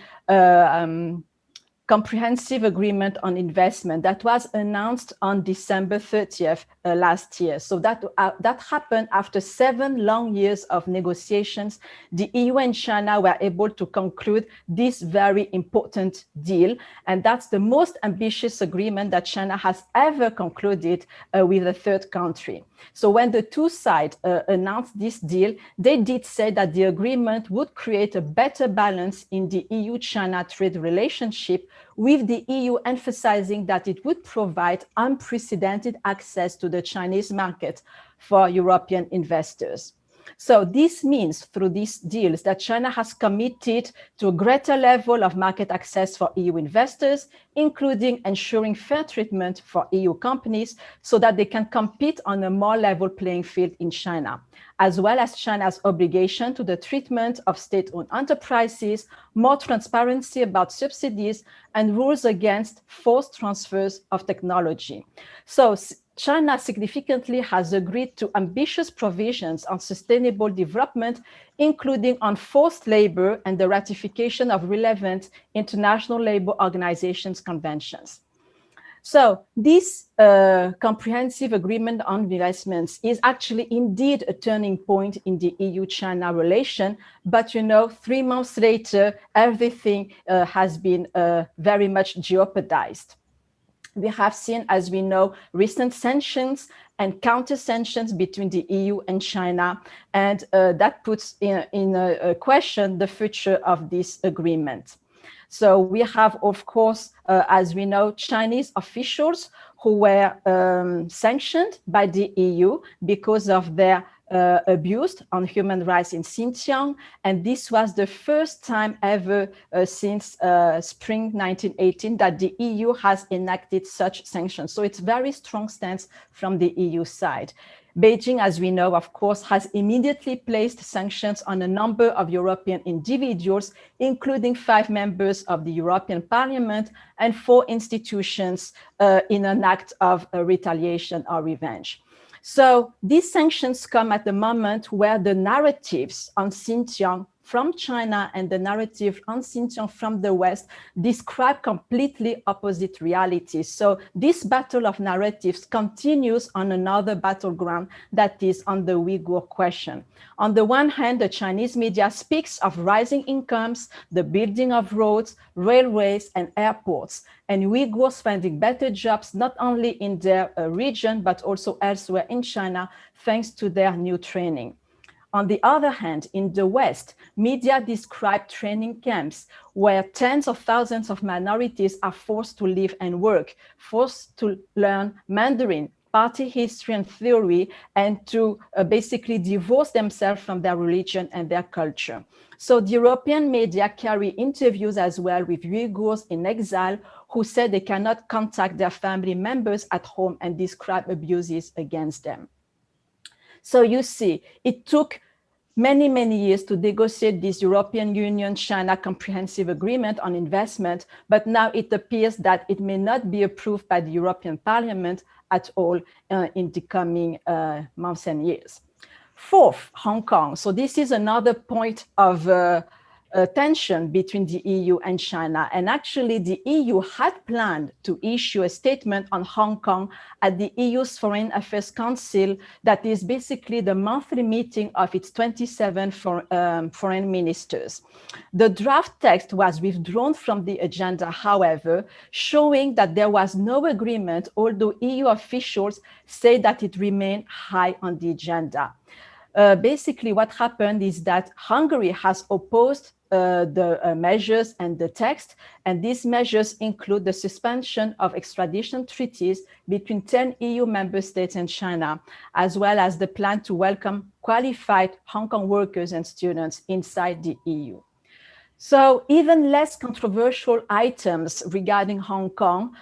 comprehensive agreement on investment that was announced on December 30th last year. So that happened after 7 long years of negotiations. The EU and China were able to conclude this very important deal. And that's the most ambitious agreement that China has ever concluded with a third country. So when the two sides announced this deal, they did say that the agreement would create a better balance in the EU-China trade relationship, with the EU emphasizing that it would provide unprecedented access to the Chinese market for European investors. So this means through these deals that China has committed to a greater level of market access for EU investors, including ensuring fair treatment for EU companies so that they can compete on a more level playing field in China, as well as China's obligation to the treatment of state-owned enterprises, more transparency about subsidies, and rules against forced transfers of technology. So China significantly has agreed to ambitious provisions on sustainable development, including on forced labor and the ratification of relevant international labor organizations conventions. So this comprehensive agreement on investments is actually indeed a turning point in the EU-China relation. But, 3 months later, everything has been very much jeopardized. We have seen, as we know, recent sanctions and counter-sanctions between the EU and China, and that puts in question the future of this agreement. So we have, of course, as we know, Chinese officials who were sanctioned by the EU because of their abuse on human rights in Xinjiang. And this was the first time ever since spring 1918 that the EU has enacted such sanctions. So it's a very strong stance from the EU side. Beijing, as we know, of course, has immediately placed sanctions on a number of European individuals, including 5 members of the European Parliament and 4 institutions in an act of retaliation or revenge. So these sanctions come at the moment where the narratives on Xinjiang from China and the narrative on Xinjiang from the West describe completely opposite realities. So this battle of narratives continues on another battleground that is on the Uyghur question. On the one hand, the Chinese media speaks of rising incomes, the building of roads, railways, and airports, and Uyghurs finding better jobs not only in their region, but also elsewhere in China, thanks to their new training. On the other hand, in the West, media describe training camps where tens of thousands of minorities are forced to live and work, forced to learn Mandarin, party history and theory, and to basically divorce themselves from their religion and their culture. So the European media carry interviews as well with Uyghurs in exile who said they cannot contact their family members at home and describe abuses against them. So you see, it took many, many years to negotiate this European Union-China Comprehensive Agreement on Investment, but now it appears that it may not be approved by the European Parliament at all in the coming months and years. Fourth, Hong Kong. So this is another point of tension between the EU and China. And actually, the EU had planned to issue a statement on Hong Kong at the EU's Foreign Affairs Council, that is basically the monthly meeting of its 27 foreign ministers. The draft text was withdrawn from the agenda, however, showing that there was no agreement, although EU officials say that it remained high on the agenda. Basically, what happened is that Hungary has opposed the measures and the text, and these measures include the suspension of extradition treaties between 10 EU member states and China, as well as the plan to welcome qualified Hong Kong workers and students inside the EU. So even less controversial items regarding Hong Kong,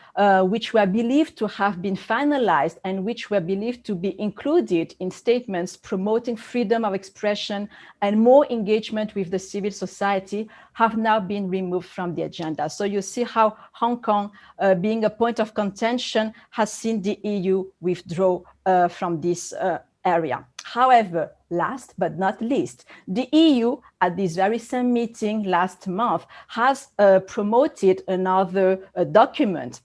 which were believed to have been finalized and which were believed to be included in statements promoting freedom of expression and more engagement with the civil society, have now been removed from the agenda. So you see how Hong Kong, being a point of contention, has seen the EU withdraw from this area. However, last but not least, the EU at this very same meeting last month has promoted another document,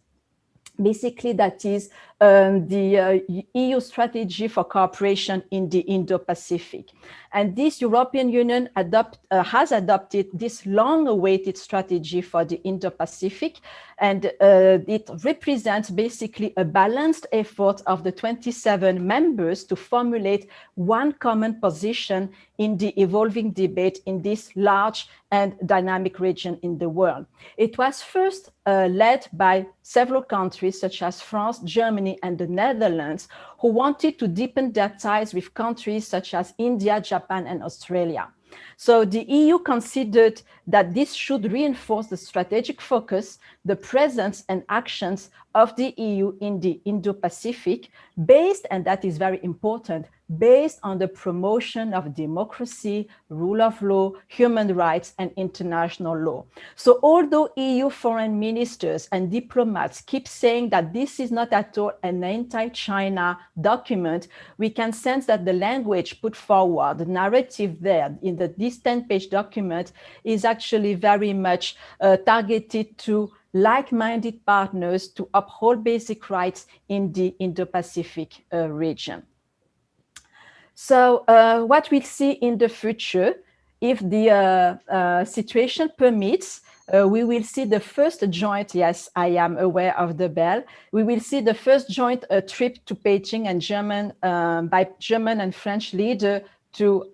basically that is the EU strategy for cooperation in the Indo-Pacific. And this European Union has adopted this long-awaited strategy for the Indo-Pacific, and it represents basically a balanced effort of the 27 members to formulate one common position in the evolving debate in this large and dynamic region in the world. It was first led by several countries such as France, Germany, and the Netherlands, who wanted to deepen their ties with countries such as India, Japan, and Australia. So the EU considered that this should reinforce the strategic focus, the presence and actions of the EU in the Indo-Pacific, based, and that is very important, based on the promotion of democracy, rule of law, human rights, and international law. So although EU foreign ministers and diplomats keep saying that this is not at all an anti-China document, we can sense that the language put forward, the narrative there in this 10-page document, is actually very much targeted to like-minded partners to uphold basic rights in the Indo-Pacific region. So what we'll see in the future, if the situation permits, we will see the first joint, yes, I am aware of the bell. We will see the first joint trip to Peking and by German and French leader to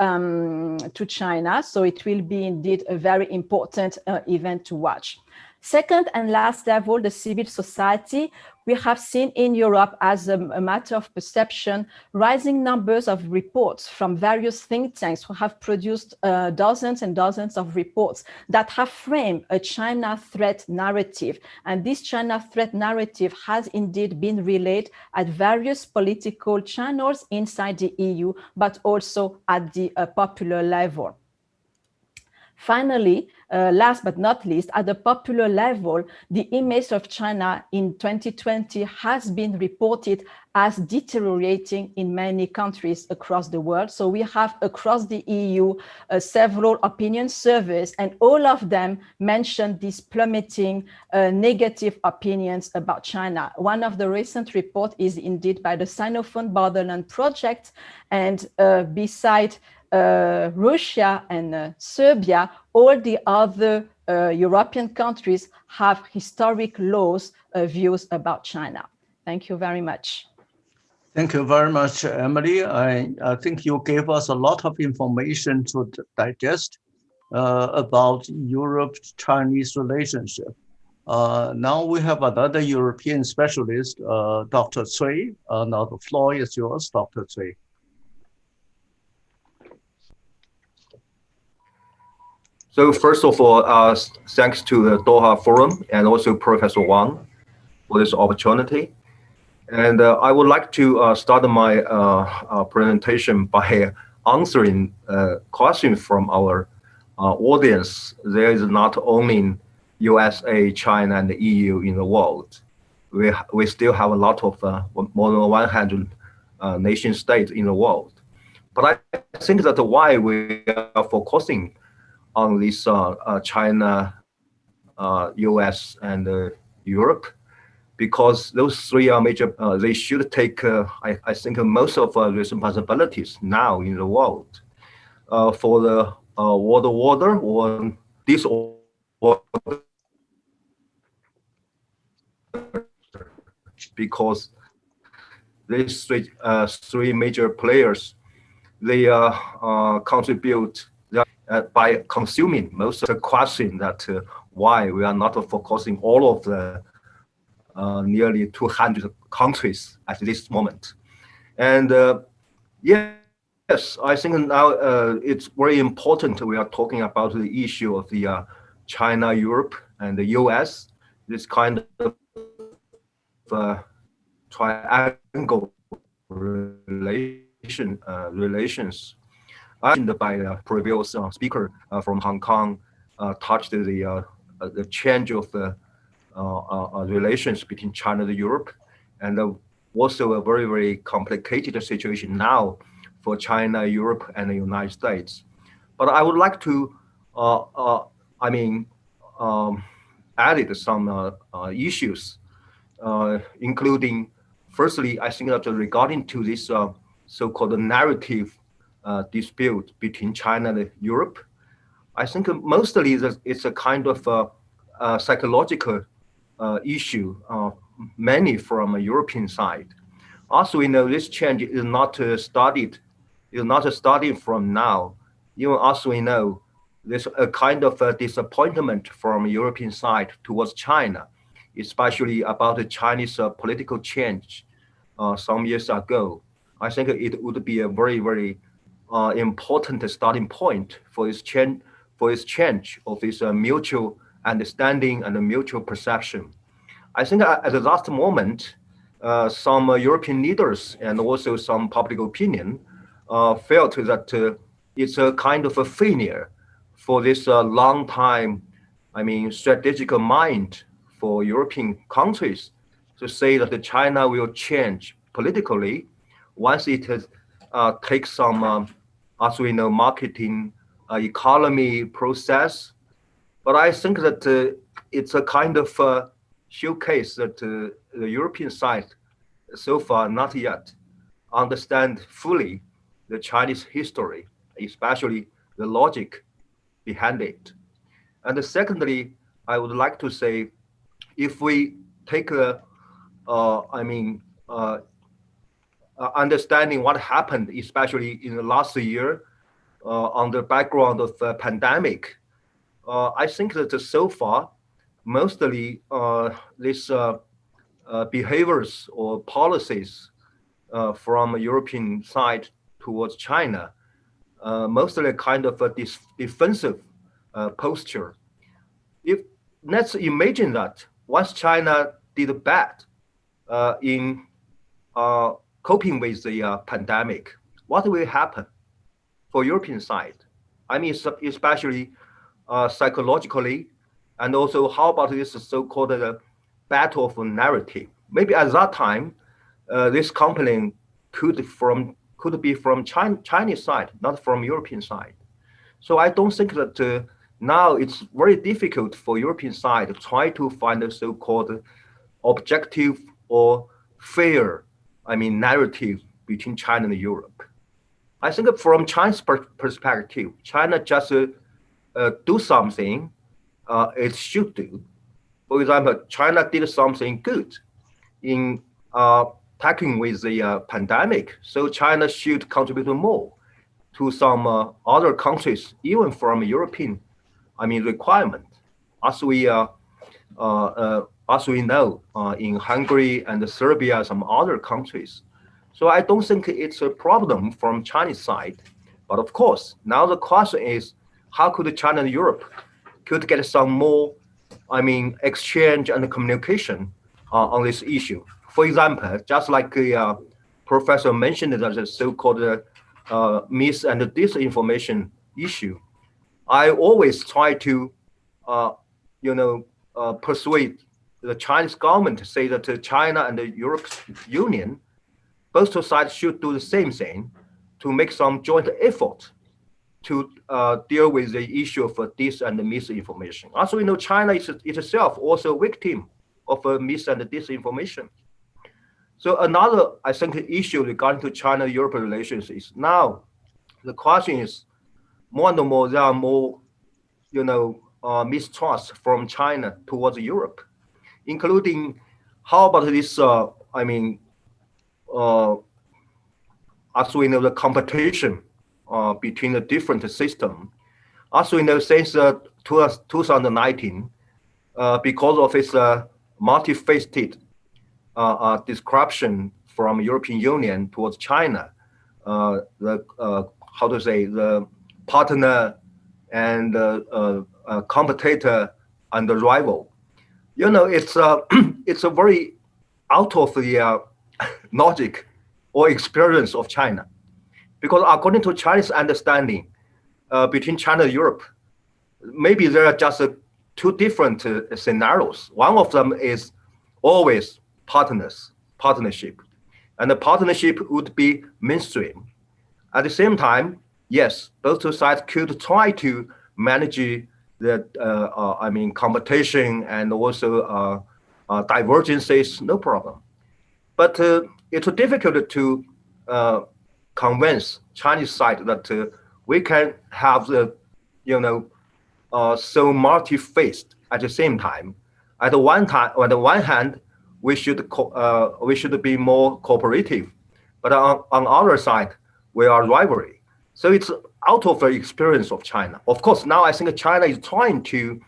China. So it will be indeed a very important event to watch. Second and last level, the civil society. We have seen in Europe, as a matter of perception, rising numbers of reports from various think tanks who have produced dozens and dozens of reports that have framed a China threat narrative. And this China threat narrative has indeed been relayed at various political channels inside the EU, but also at the popular level. Finally, last but not least, at the popular level, the image of China in 2020 has been reported as deteriorating in many countries across the world. So we have across the EU several opinion surveys, and all of them mention these plummeting negative opinions about China. One of the recent reports is indeed by the Sinophone Borderland Project, and beside Russia and Serbia, all the other European countries have historic lows views about China. Thank you very much. Thank you very much, Emily. I think you gave us a lot of information to digest about Europe-Chinese relationship. Now we have another European specialist, Dr. Cui. Now the floor is yours, Dr. Cui. So first of all, thanks to the Doha Forum and also Professor Wang for this opportunity. And I would like to start my presentation by answering questions from our audience, there is not only USA, China, and the EU in the world. We still have a lot of more than 100 nation states in the world. But I think that why we are focusing on this China, US, and Europe, because those three are major, they should take, I think, most of the responsibilities now in the world for the world order or disorder, because these three major players, they contribute by consuming most of the question that why we are not focusing all of the nearly 200 countries at this moment. And yes, I think now it's very important we are talking about the issue of the China, Europe, and the US, this kind of triangle relations. By the previous speaker from Hong Kong, touched the change of the relations between China and Europe, and also a very, very complicated situation now for China, Europe, and the United States. But I would like to, added some issues, including, firstly, I think that regarding to this so-called narrative dispute between China and Europe, I think mostly it's a kind of psychological issue, mainly from a European side. Also, we know this change is not starting from now. Even also, we know there's a kind of disappointment from European side towards China, especially about the Chinese political change some years ago. I think it would be a very, very important starting point for this change of this mutual understanding and a mutual perception. I think at the last moment, some European leaders and also some public opinion felt that it's a kind of a failure for this long time, strategic mind for European countries to say that China will change politically once it has takes some, as we know, marketing economy process. But I think that it's a kind of showcase that the European side so far not yet understand fully the Chinese history, especially the logic behind it. And secondly, I would like to say, if we take understanding what happened, especially in the last year, on the background of the pandemic, I think that so far, mostly these behaviors or policies from a European side towards China, mostly a kind of a defensive posture. Let's imagine that once China did bad in coping with the pandemic, what will happen for European side? Especially psychologically, and also how about this so-called battle of narrative? Maybe at that time, this complaint could be from Chinese side, not from European side. So I don't think that now it's very difficult for European side to try to find a so-called objective or fair, narrative between China and Europe. I think from China's perspective, China just do something it should do. For example, China did something good in tackling with the pandemic, so China should contribute more to some other countries, even from European, requirement. As we know, in Hungary and Serbia, some other countries. So I don't think it's a problem from Chinese side. But of course, now the question is, how could China and Europe could get some more, exchange and communication on this issue? For example, just like the professor mentioned, that the so-called mis and disinformation issue, I always try to, persuade the Chinese government to say that China and the European Union, both sides should do the same thing to make some joint effort to deal with the issue of dis and misinformation. Also, China is itself also a victim of mis and disinformation. So another, I think, issue regarding to China-Europe relations is now the question is more and more there are more, mistrust from China towards Europe, including how about this? As we know, the competition between the different systems. As we know, since 2019, because of its multifaceted description from European Union towards China, the partner and competitor and the rival. It's it's a very out of the logic or experience of China, because according to Chinese understanding, between China and Europe, maybe there are just two different scenarios. One of them is always partnership, and the partnership would be mainstream. At the same time, yes, both sides could try to manage the competition and also divergences, no problem. But it's difficult to convince Chinese side that we can have the, so multi-faced at the same time. On the one hand, we should be more cooperative, but on the other side, we are rivalry. So it's out of the experience of China. Of course, now I think China is trying to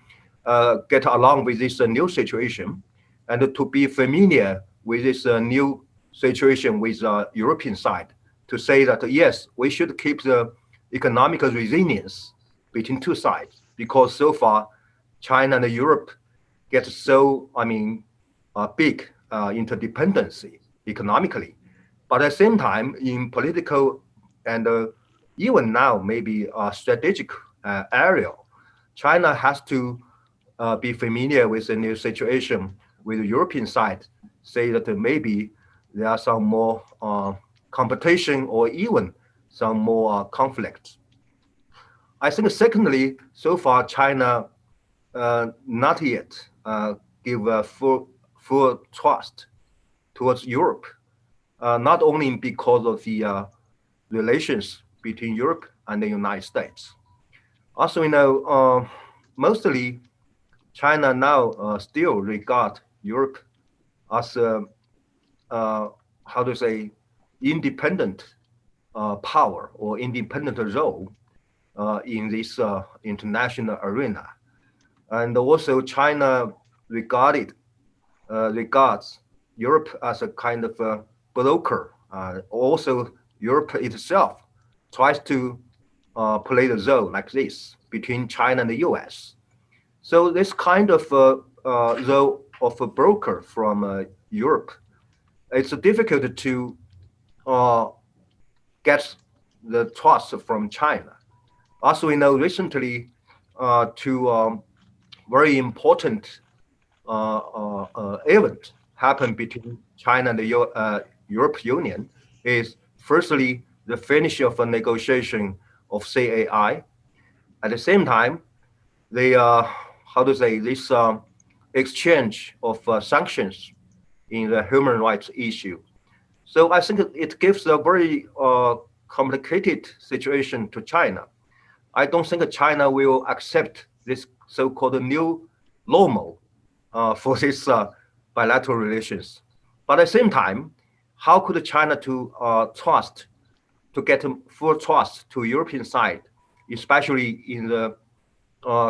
get along with this new situation and to be familiar with this new situation with the European side, to say that, yes, we should keep the economic resilience between two sides, because so far China and Europe get so, big interdependency economically. But at the same time, in political and even now maybe a strategic area, China has to be familiar with the new situation with the European side, say that maybe there are some more competition or even some more conflicts. I think secondly, so far China not yet give full trust towards Europe, not only because of the relations between Europe and the United States. Also, mostly China now still regard Europe as independent power or independent role in this international arena. And also China regards Europe as a kind of a broker. Also, Europe itself tries to play the role like this between China and the U.S. So this kind of role of a broker from Europe, it's difficult to get the trust from China. Also, we know recently two very important event happened between China and the European Union is firstly the finish of a negotiation of CAI. At the same time, they this exchange of sanctions in the human rights issue. So I think it gives a very complicated situation to China. I don't think China will accept this so-called new normal for this bilateral relations. But at the same time, how could China to get full trust to European side, especially in the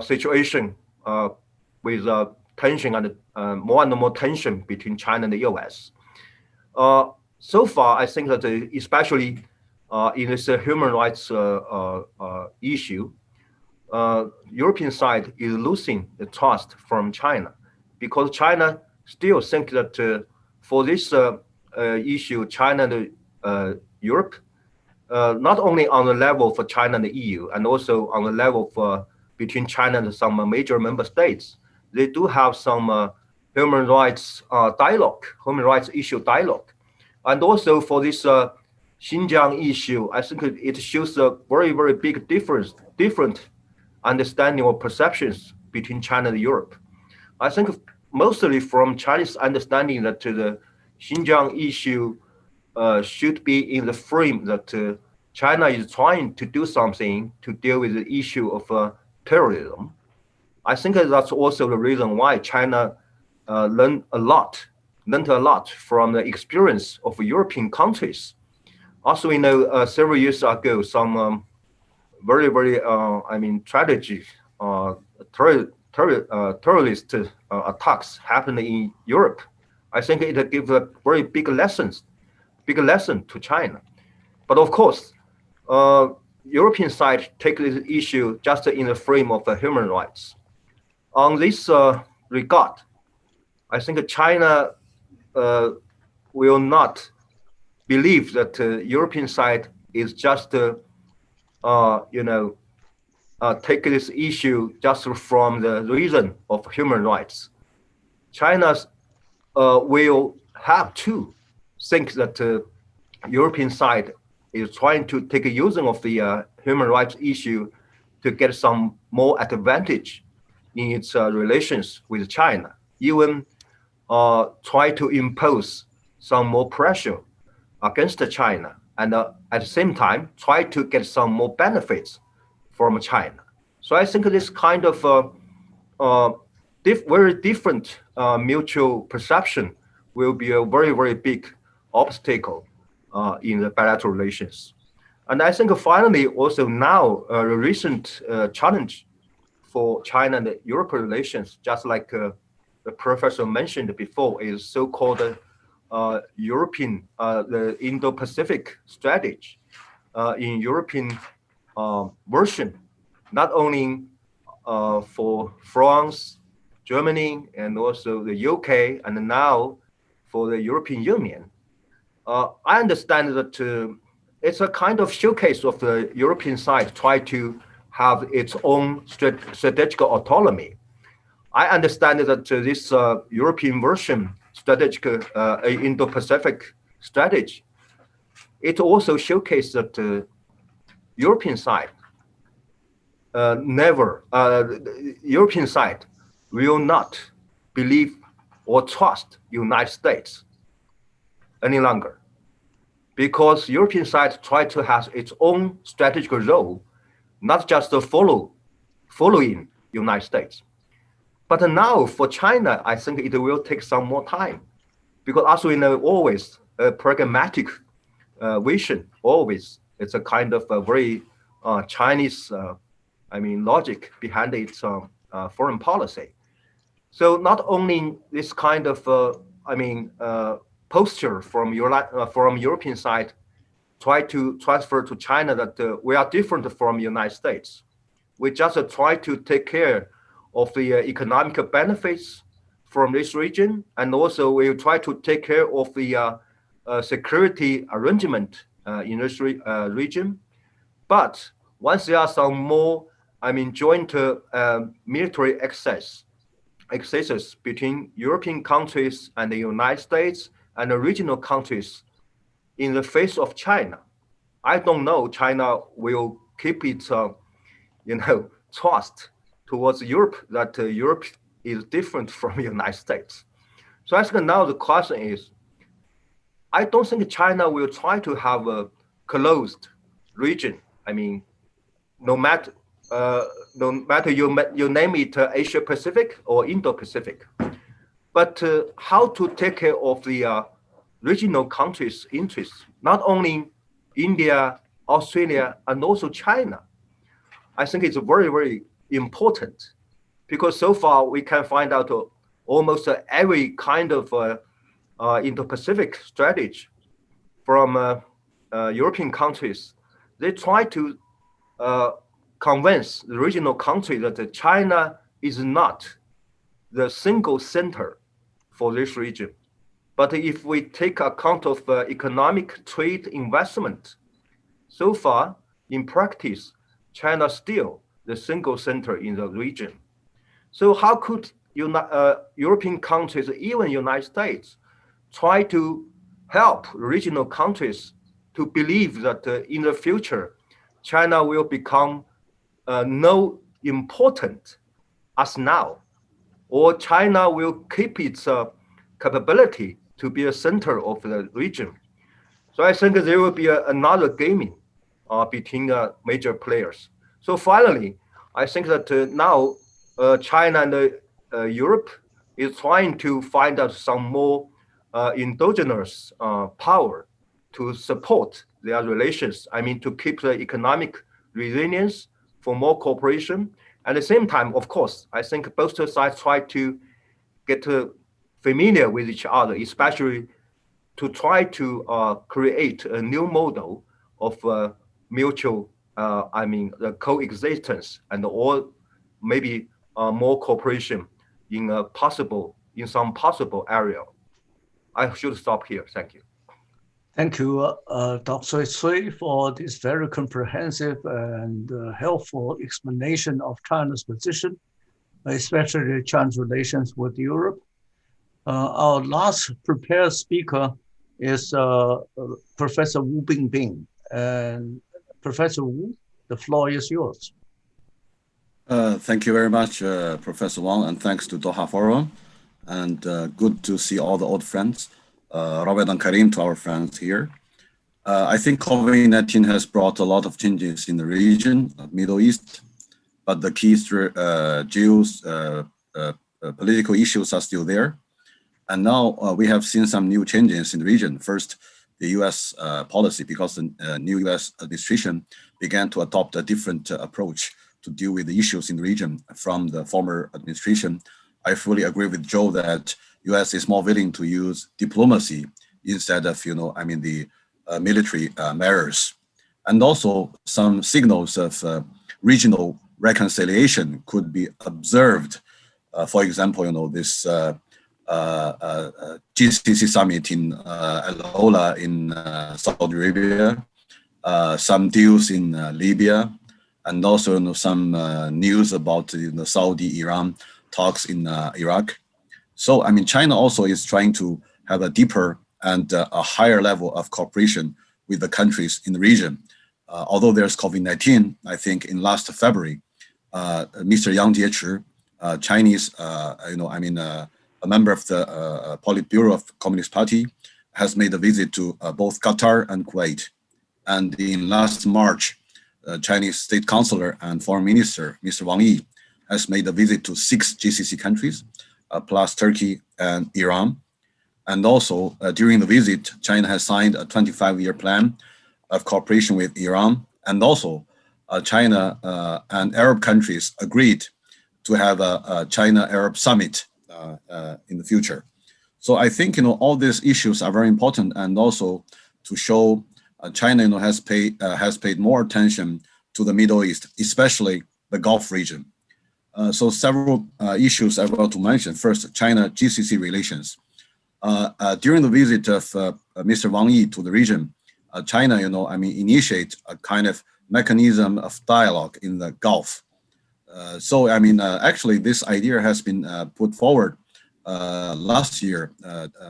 situation with tension and more and more tension between China and the U.S. So far, I think that especially in this human rights issue, European side is losing the trust from China, because China still think that for this issue, China and Europe not only on the level for China and the EU, and also on the level for between China and some major member states. They do have some human rights dialogue, human rights issue dialogue. And also for this Xinjiang issue, I think it shows a very, very big different understanding or perceptions between China and Europe. I think mostly from Chinese understanding that the Xinjiang issue should be in the frame that China is trying to do something to deal with the issue of terrorism. I think that's also the reason why China learned a lot from the experience of European countries. Also, we know several years ago, some very, very, tragedy, terrorist attacks happened in Europe. I think it gives a very big lesson to China. But of course, European side take this issue just in the frame of human rights. On this regard, I think China will not believe that European side is just take this issue just from the reason of human rights. China will have to think that European side is trying to take a using of the human rights issue to get some more advantage in its relations with China, even try to impose some more pressure against China, and at the same time try to get some more benefits from China. So I think this kind of very different mutual perception will be a very, very big obstacle in the bilateral relations. And I think finally also now the recent challenge for China and European relations, just like the professor mentioned before, is so-called European, the Indo-Pacific strategy in European version, not only for France, Germany, and also the UK, and now for the European Union. I understand that it's a kind of showcase of the European side try to have its own strategic autonomy. I understand that this European version strategic Indo-Pacific strategy, it also showcases that the European side European side will not believe or trust United States any longer, because European side try to have its own strategic role, not just following United States. But now for China, I think it will take some more time, because also in always a pragmatic vision, always it's a kind of a very Chinese, logic behind its foreign policy. So not only this kind of, posture from European side try to transfer to China that we are different from the United States. We just try to take care of the economic benefits from this region, and also we try to take care of the security arrangement in this region. But once there are some more, joint military accesses between European countries and the United States and the regional countries in the face of China, I don't know China will keep its, trust towards Europe, that Europe is different from the United States. So I think now the question is, I don't think China will try to have a closed region. No matter you name it Asia Pacific or Indo Pacific, but how to take care of the regional countries' interests, not only India, Australia, and also China. I think it's very, very important, because so far we can find out almost every kind of Indo-Pacific strategy from European countries. They try to convince the regional country that China is not the single center for this region. But if we take account of economic trade investment, So far, in practice, China is still the single center in the region. So how could European countries, even United States, try to help regional countries to believe that in the future, China will become no important as now, or China will keep its capability to be a center of the region? So I think there will be another gaming between major players. So finally, I think that now China and Europe is trying to find out some more endogenous power to support their relations. I mean, to keep the economic resilience for more cooperation. At the same time, of course, I think both sides try to get familiar with each other, especially to try to create a new model of mutual, the coexistence and or maybe more cooperation in some possible area. I should stop here. Thank you. Thank you, Dr. Sui, for this very comprehensive and helpful explanation of China's position, especially China's relations with Europe. Our last prepared speaker is Professor Wu Bingbing. And Professor Wu, the floor is yours. Thank you very much, Professor Wang, and thanks to Doha Forum. And good to see all the old friends, Robert and Karim, to our friends here. I think COVID-19 has brought a lot of changes in the region, Middle East, but the key political issues are still there. And now we have seen some new changes in the region. First, the U.S. policy, because the new U.S. administration began to adopt a different approach to deal with the issues in the region from the former administration. I fully agree with Joe that U.S. is more willing to use diplomacy instead of, the military measures. And also some signals of regional reconciliation could be observed. For example, this GCC summit in Al-Ola in Saudi Arabia, some deals in Libya, and also some news about the Saudi-Iran talks in Iraq. So, China also is trying to have a deeper and a higher level of cooperation with the countries in the region. Although there's COVID-19, I think in last February, Mr. Yang Jiechi, Chinese, a member of the Politburo of Communist Party, has made a visit to both Qatar and Kuwait. And in last March, Chinese State Councilor and Foreign Minister, Mr. Wang Yi, has made a visit to 6 GCC countries, plus Turkey and Iran. And also, during the visit, China has signed a 25-year plan of cooperation with Iran. And also, China and Arab countries agreed to have a China-Arab summit in the future. So I think, all these issues are very important, and also to show China, has paid more attention to the Middle East, especially the Gulf region. So several issues I want to mention. First, China-GCC relations. During the visit of Mr. Wang Yi to the region, China, initiate a kind of mechanism of dialogue in the Gulf. Actually, this idea has been put forward last year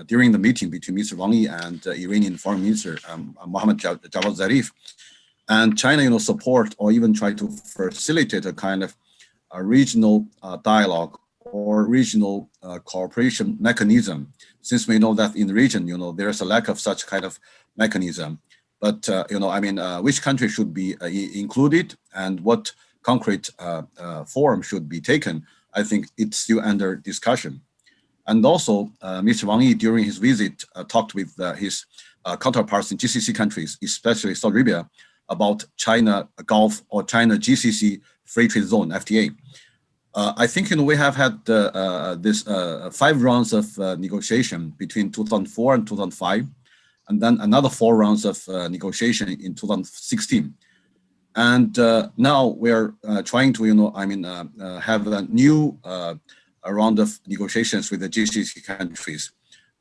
during the meeting between Mr. Wang Yi and Iranian Foreign Minister Mohammad Javad Zarif. And China, support or even try to facilitate a kind of a regional dialogue or regional cooperation mechanism, since we know that in the region, there's a lack of such kind of mechanism. But, which country should be included and what concrete form should be taken, I think it's still under discussion. And also, Mr. Wang Yi, during his visit, talked with his counterparts in GCC countries, especially Saudi Arabia, about China Gulf or China GCC Free Trade Zone, FTA. I think we have had this 5 rounds of negotiation between 2004 and 2005, and then another 4 rounds of negotiation in 2016. And now we're trying to, have a new round of negotiations with the GCC countries.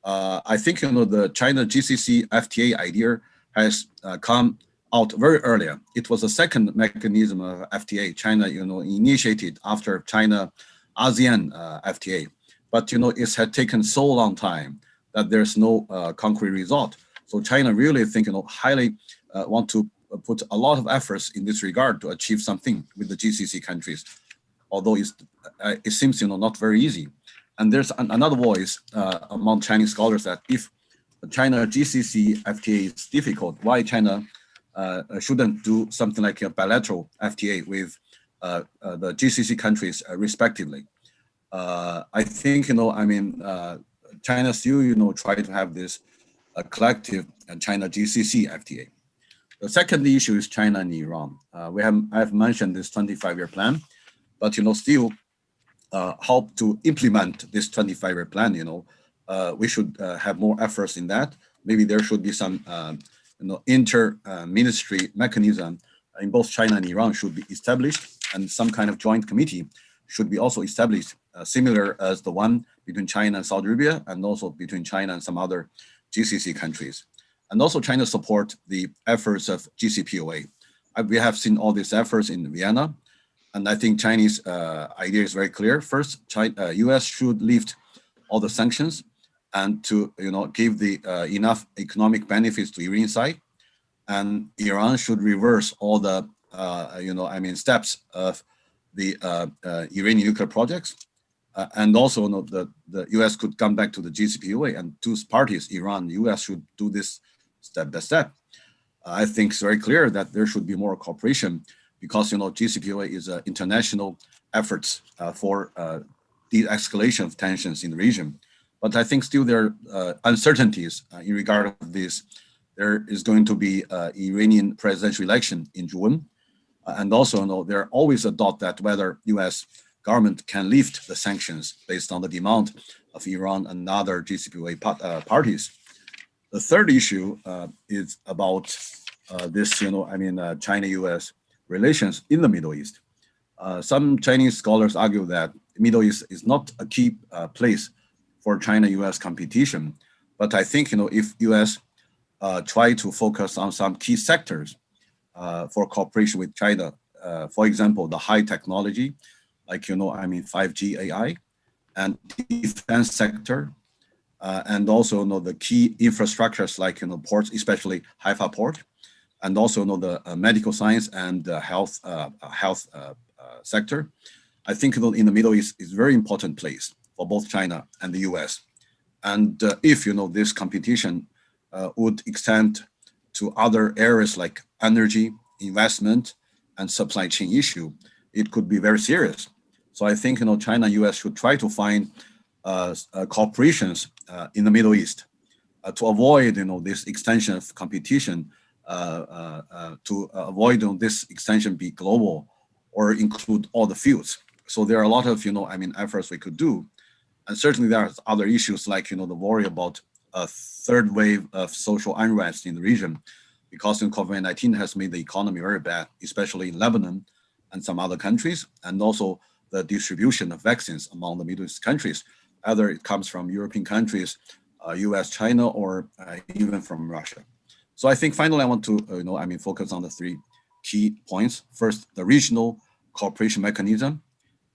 I think, the China GCC FTA idea has come out very early. It was the second mechanism of FTA China, initiated after China ASEAN FTA. But, it had taken so long time that there's no concrete result. So China really think, highly want to put a lot of efforts in this regard to achieve something with the GCC countries, although it seems, not very easy. And there's another voice among Chinese scholars that if China GCC FTA is difficult, why China shouldn't do something like a bilateral FTA with the GCC countries respectively. I think, China still, try to have this collective China GCC FTA. The second issue is China and Iran. I've mentioned this 25-year plan, but, still help to implement this 25-year plan, we should have more efforts in that. Maybe there should be some, inter-ministry mechanism in both China and Iran should be established, and some kind of joint committee should be also established, similar as the one between China and Saudi Arabia, and also between China and some other GCC countries. And also China support the efforts of GCPOA. We have seen all these efforts in Vienna, and I think Chinese idea is very clear. First, U.S. should lift all the sanctions and to give the enough economic benefits to Iranian side, and Iran should reverse all the steps of the Iranian nuclear projects, and also the U.S. could come back to the GCPOA, and two parties, Iran and U.S. should do this step by step. I think it's very clear that there should be more cooperation because GCPOA is international efforts for de-escalation of tensions in the region. But I think still there are uncertainties in regard to this. There is going to be Iranian presidential election in June. And also, there are always a doubt that whether U.S. government can lift the sanctions based on the demand of Iran and other GCPOA parties. The third issue is about this, China-U.S. relations in the Middle East. Some Chinese scholars argue that the Middle East is not a key place for China-U.S. competition. But I think, if U.S. try to focus on some key sectors for cooperation with China, for example, the high technology, like, 5G, AI, and defense sector, and also, the key infrastructures like, ports, especially Haifa port, and also, the medical science and health sector. I think, in the Middle East is a very important place for both China and the U.S. And if, this competition would extend to other areas like energy, investment, and supply chain issue, it could be very serious. So I think, China and U.S. should try to find cooperations in the Middle East to avoid, this extension of competition, to avoid this extension be global or include all the fields. So there are a lot of, efforts we could do. And certainly there are other issues like, the worry about a third wave of social unrest in the region, because COVID-19 has made the economy very bad, especially in Lebanon and some other countries, and also the distribution of vaccines among the Middle East countries, either it comes from European countries, US, China, or even from Russia. So I think finally I want to, focus on the three key points. First, the regional cooperation mechanism.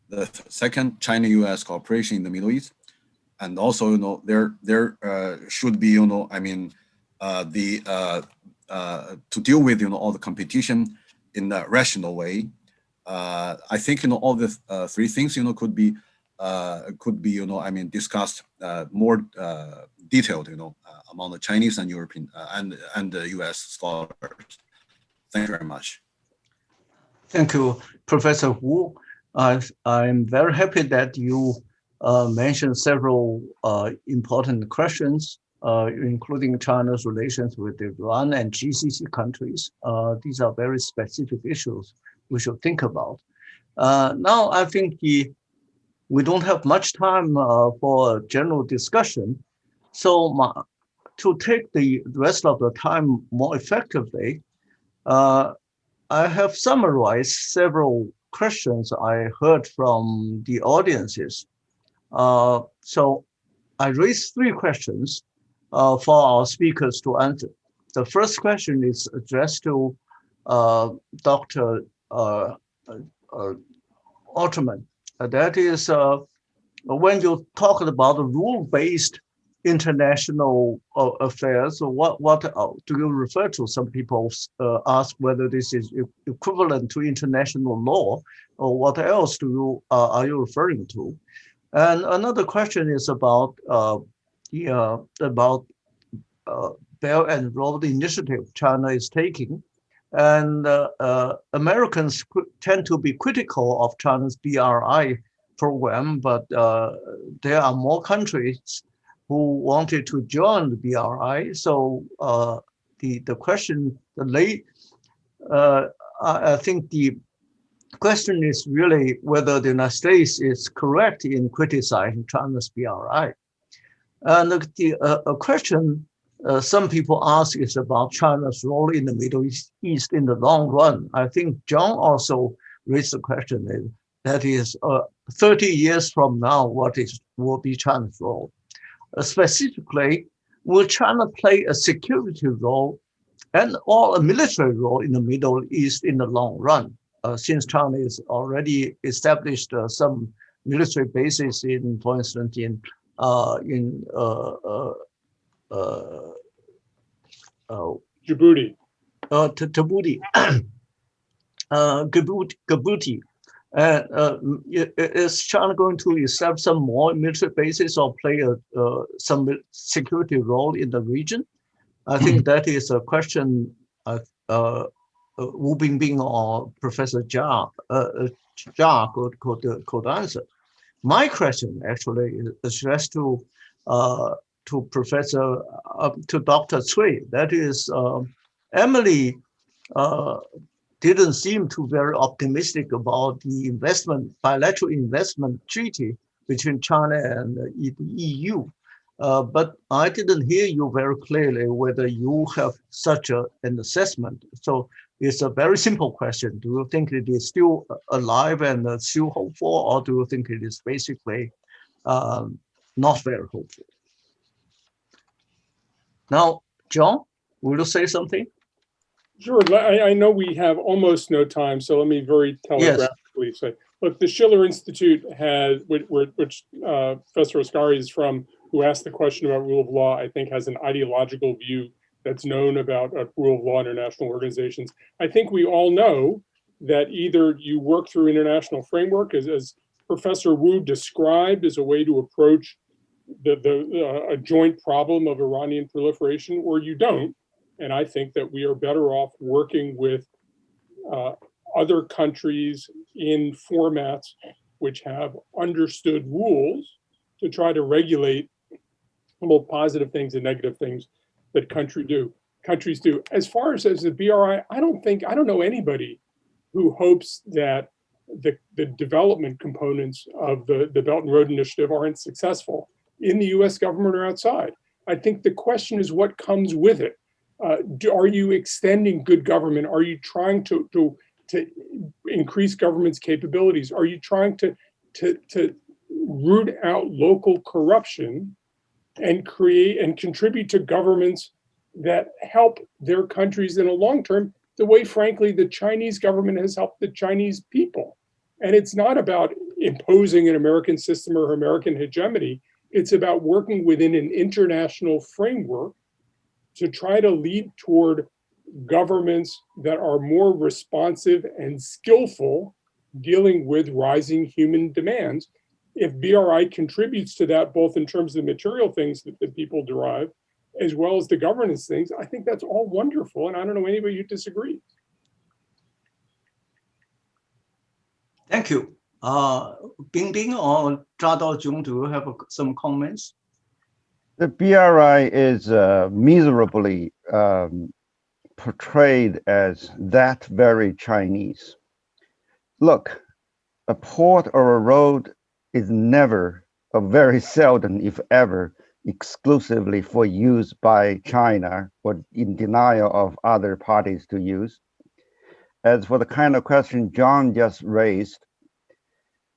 The second, China-US cooperation in the Middle East. And also, there should be, to deal with, all the competition in a rational way. I think, all the three things, could be, discussed more detailed, among the Chinese and European and the US scholars. Thank you very much. Thank you, Professor Wu. I'm very happy that you mentioned several important questions, including China's relations with Iran and GCC countries. These are very specific issues we should think about. Now, I think we don't have much time for a general discussion. So to take the rest of the time more effectively, I have summarized several questions I heard from the audiences. So I raised three questions for our speakers to answer. The first question is addressed to Dr. Alterman. That is when you talk about rule-based international affairs, what do you refer to? Some people ask whether this is equivalent to international law, or what else do you are you referring to? And another question is about Belt and Road Initiative China is taking. And Americans tend to be critical of China's BRI program, but there are more countries who wanted to join the BRI. So the question, I think the question is really whether the United States is correct in criticizing China's BRI. And a question some people ask is about China's role in the Middle East in the long run. I think John also raised the question that is 30 years from now, what will be China's role? Specifically, will China play a security role or a military role in the Middle East in the long run? Since China has already established some military bases in, for instance, in Djibouti. Djibouti. Is China going to establish some more military bases or play some security role in the region? I think that is a question Wu Bingbing or Professor Jia could answer. My question actually is addressed to Professor to Dr. Cui. That is, Emily didn't seem too very optimistic about the bilateral investment treaty between China and the EU. But I didn't hear you very clearly whether you have such an assessment. So it's a very simple question. Do you think it is still alive and still hopeful, or do you think it is basically not very hopeful? Now, John, will you say something? Sure. I know we have almost no time, so let me very telegraphically say, look, the Schiller Institute has, which Professor Ascari is from, who asked the question about rule of law, I think has an ideological view that's known about rule of law international organizations. I think we all know that either you work through international framework, as Professor Wu described, as a way to approach a joint problem of Iranian proliferation, or you don't. And I think that we are better off working with other countries in formats which have understood rules to try to regulate both positive things and negative things that countries do. As far as the BRI, I don't know anybody who hopes that the development components of the Belt and Road Initiative aren't successful in the US government or outside. I think the question is what comes with it. Are you extending good government? Are you trying to increase government's capabilities? Are you trying to root out local corruption and create and contribute to governments that help their countries in a long term, the way, frankly, the Chinese government has helped the Chinese people? And it's not about imposing an American system or American hegemony. It's about working within an international framework to try to lead toward governments that are more responsive and skillful dealing with rising human demands. If BRI contributes to that, both in terms of the material things that the people derive, as well as the governance things, I think that's all wonderful. And I don't know anybody who disagrees. Thank you. Bingbing or Daojiong, do you have some comments? The BRI is miserably portrayed as that very Chinese. Look, a port or a road is never, or very seldom, if ever, exclusively for use by China or in denial of other parties to use. As for the kind of question John just raised,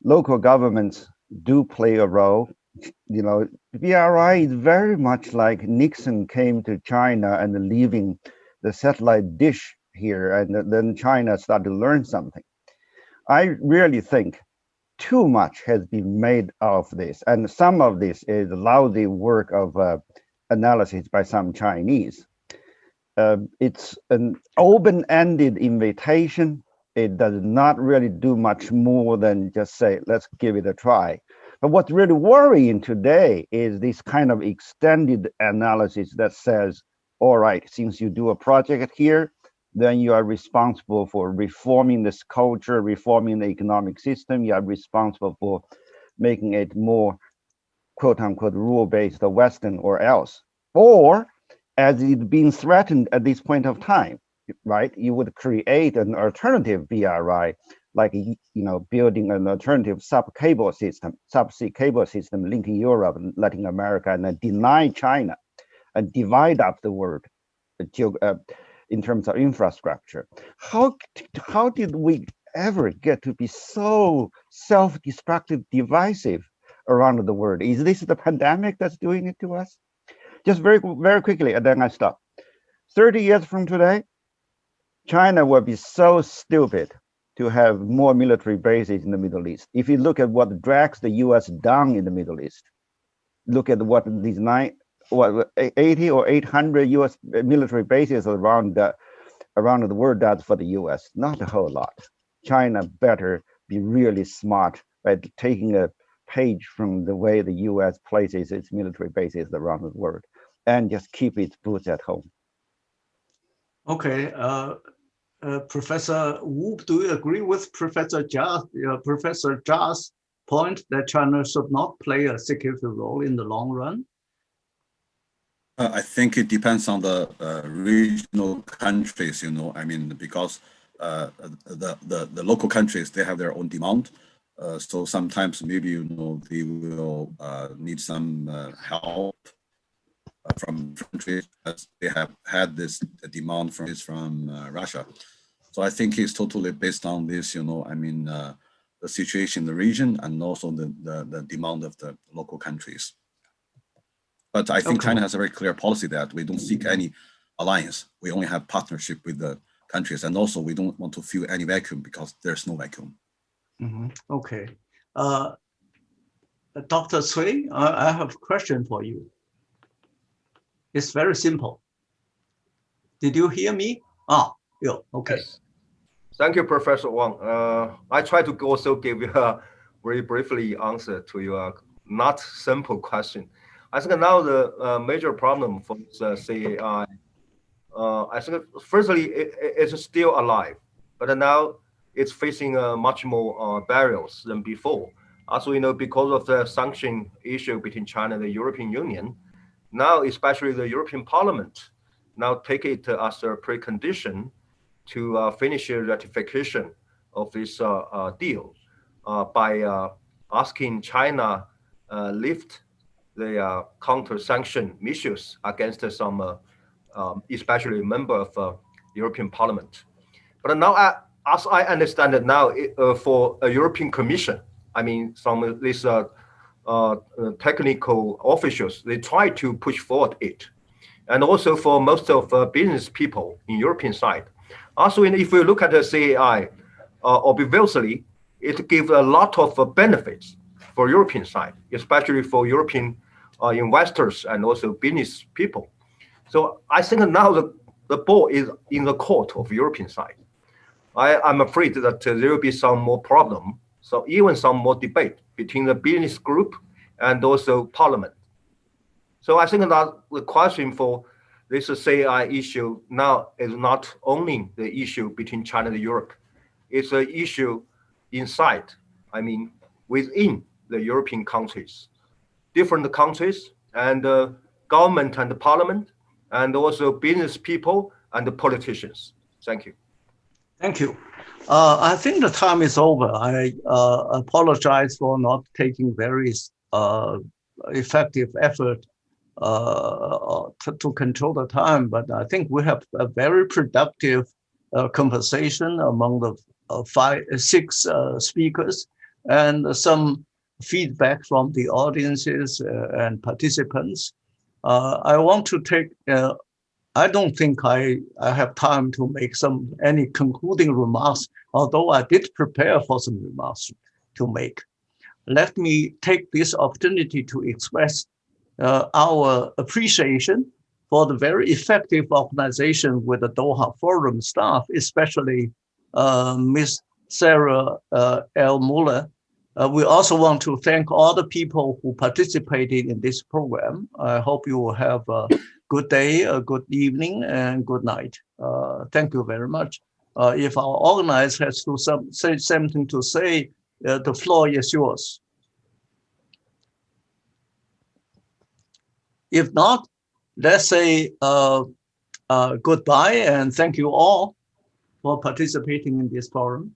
local governments do play a role. You know, BRI is very much like Nixon came to China and leaving the satellite dish here, and then China started to learn something. I really think too much has been made of this, and some of this is lousy work of analysis by some Chinese. It's an open-ended invitation. It does not really do much more than just say, let's give it a try. But what's really worrying today is this kind of extended analysis that says, all right, since you do a project here, then you are responsible for reforming this culture, reforming the economic system. You are responsible for making it more, quote unquote, rule-based or Western or else. Or, as it's being threatened at this point of time, right? You would create an alternative BRI, like, building an alternative subsea cable system linking Europe and Latin America, and then deny China and divide up the world in terms of infrastructure. How did we ever get to be so self-destructive, divisive around the world? Is this the pandemic that's doing it to us? Just very, very quickly, and then I stop. 30 years from today, China will be so stupid to have more military bases in the Middle East. If you look at what drags the US down in the Middle East, look at what these 80 or 800 US military bases around the world does for the US, not a whole lot. China better be really smart by taking a page from the way the US places its military bases around the world and just keep its boots at home. Okay, Professor Wu, do you agree with Professor Zha's point that China should not play a security role in the long run? I think it depends on the regional countries, because the local countries, they have their own demand. So sometimes maybe, they will need some help from countries, as they have had this demand from Russia. So I think it's totally based on this, the situation in the region and also the demand of the local countries. But I think China has a very clear policy that we don't seek any alliance. We only have partnership with the countries. And also we don't want to fill any vacuum because there's no vacuum. Okay. Dr. Cui, I have a question for you. It's very simple. Did you hear me? Yeah, okay. Yes. Thank you, Professor Wang. I try to also give you a very briefly answer to your not simple question. I think now the major problem for CAI, I think firstly, it's still alive, but now it's facing much more barriers than before. As we know, because of the sanction issue between China and the European Union, now especially the European Parliament now take it as a precondition to finish a ratification of this deal by asking China lift the counter-sanction measures against some, especially member of European Parliament. But now, as I understand it now, for a European Commission, some of these technical officials, they try to push forward it. And also for most of business people in European side. Also, if we look at the CAI, obviously, it gives a lot of benefits for European side, especially for European investors and also business people. So I think now the ball is in the court of European side. I'm afraid that there will be some more problem, so even some more debate between the business group and also Parliament. So I think that the question for this CAI issue now is not only the issue between China and Europe, it's an issue inside, within the European countries, different countries and government and the Parliament, and also business people and the politicians. Thank you. Thank you. I think the time is over. I apologize for not taking very effective effort to control the time, but I think we have a very productive conversation among the 6 speakers and some feedback from the audiences and participants. I want to take I don't think I have time to make any concluding remarks, although I did prepare for some remarks to make. Let me take this opportunity to express our appreciation for the very effective organization with the Doha Forum staff, especially Ms. Sarah L. Muller. We also want to thank all the people who participated in this program. I hope you will have a good day, a good evening, and good night. Thank you very much. If our organizer has to say something to say, the floor is yours. If not, let's say goodbye and thank you all for participating in this forum.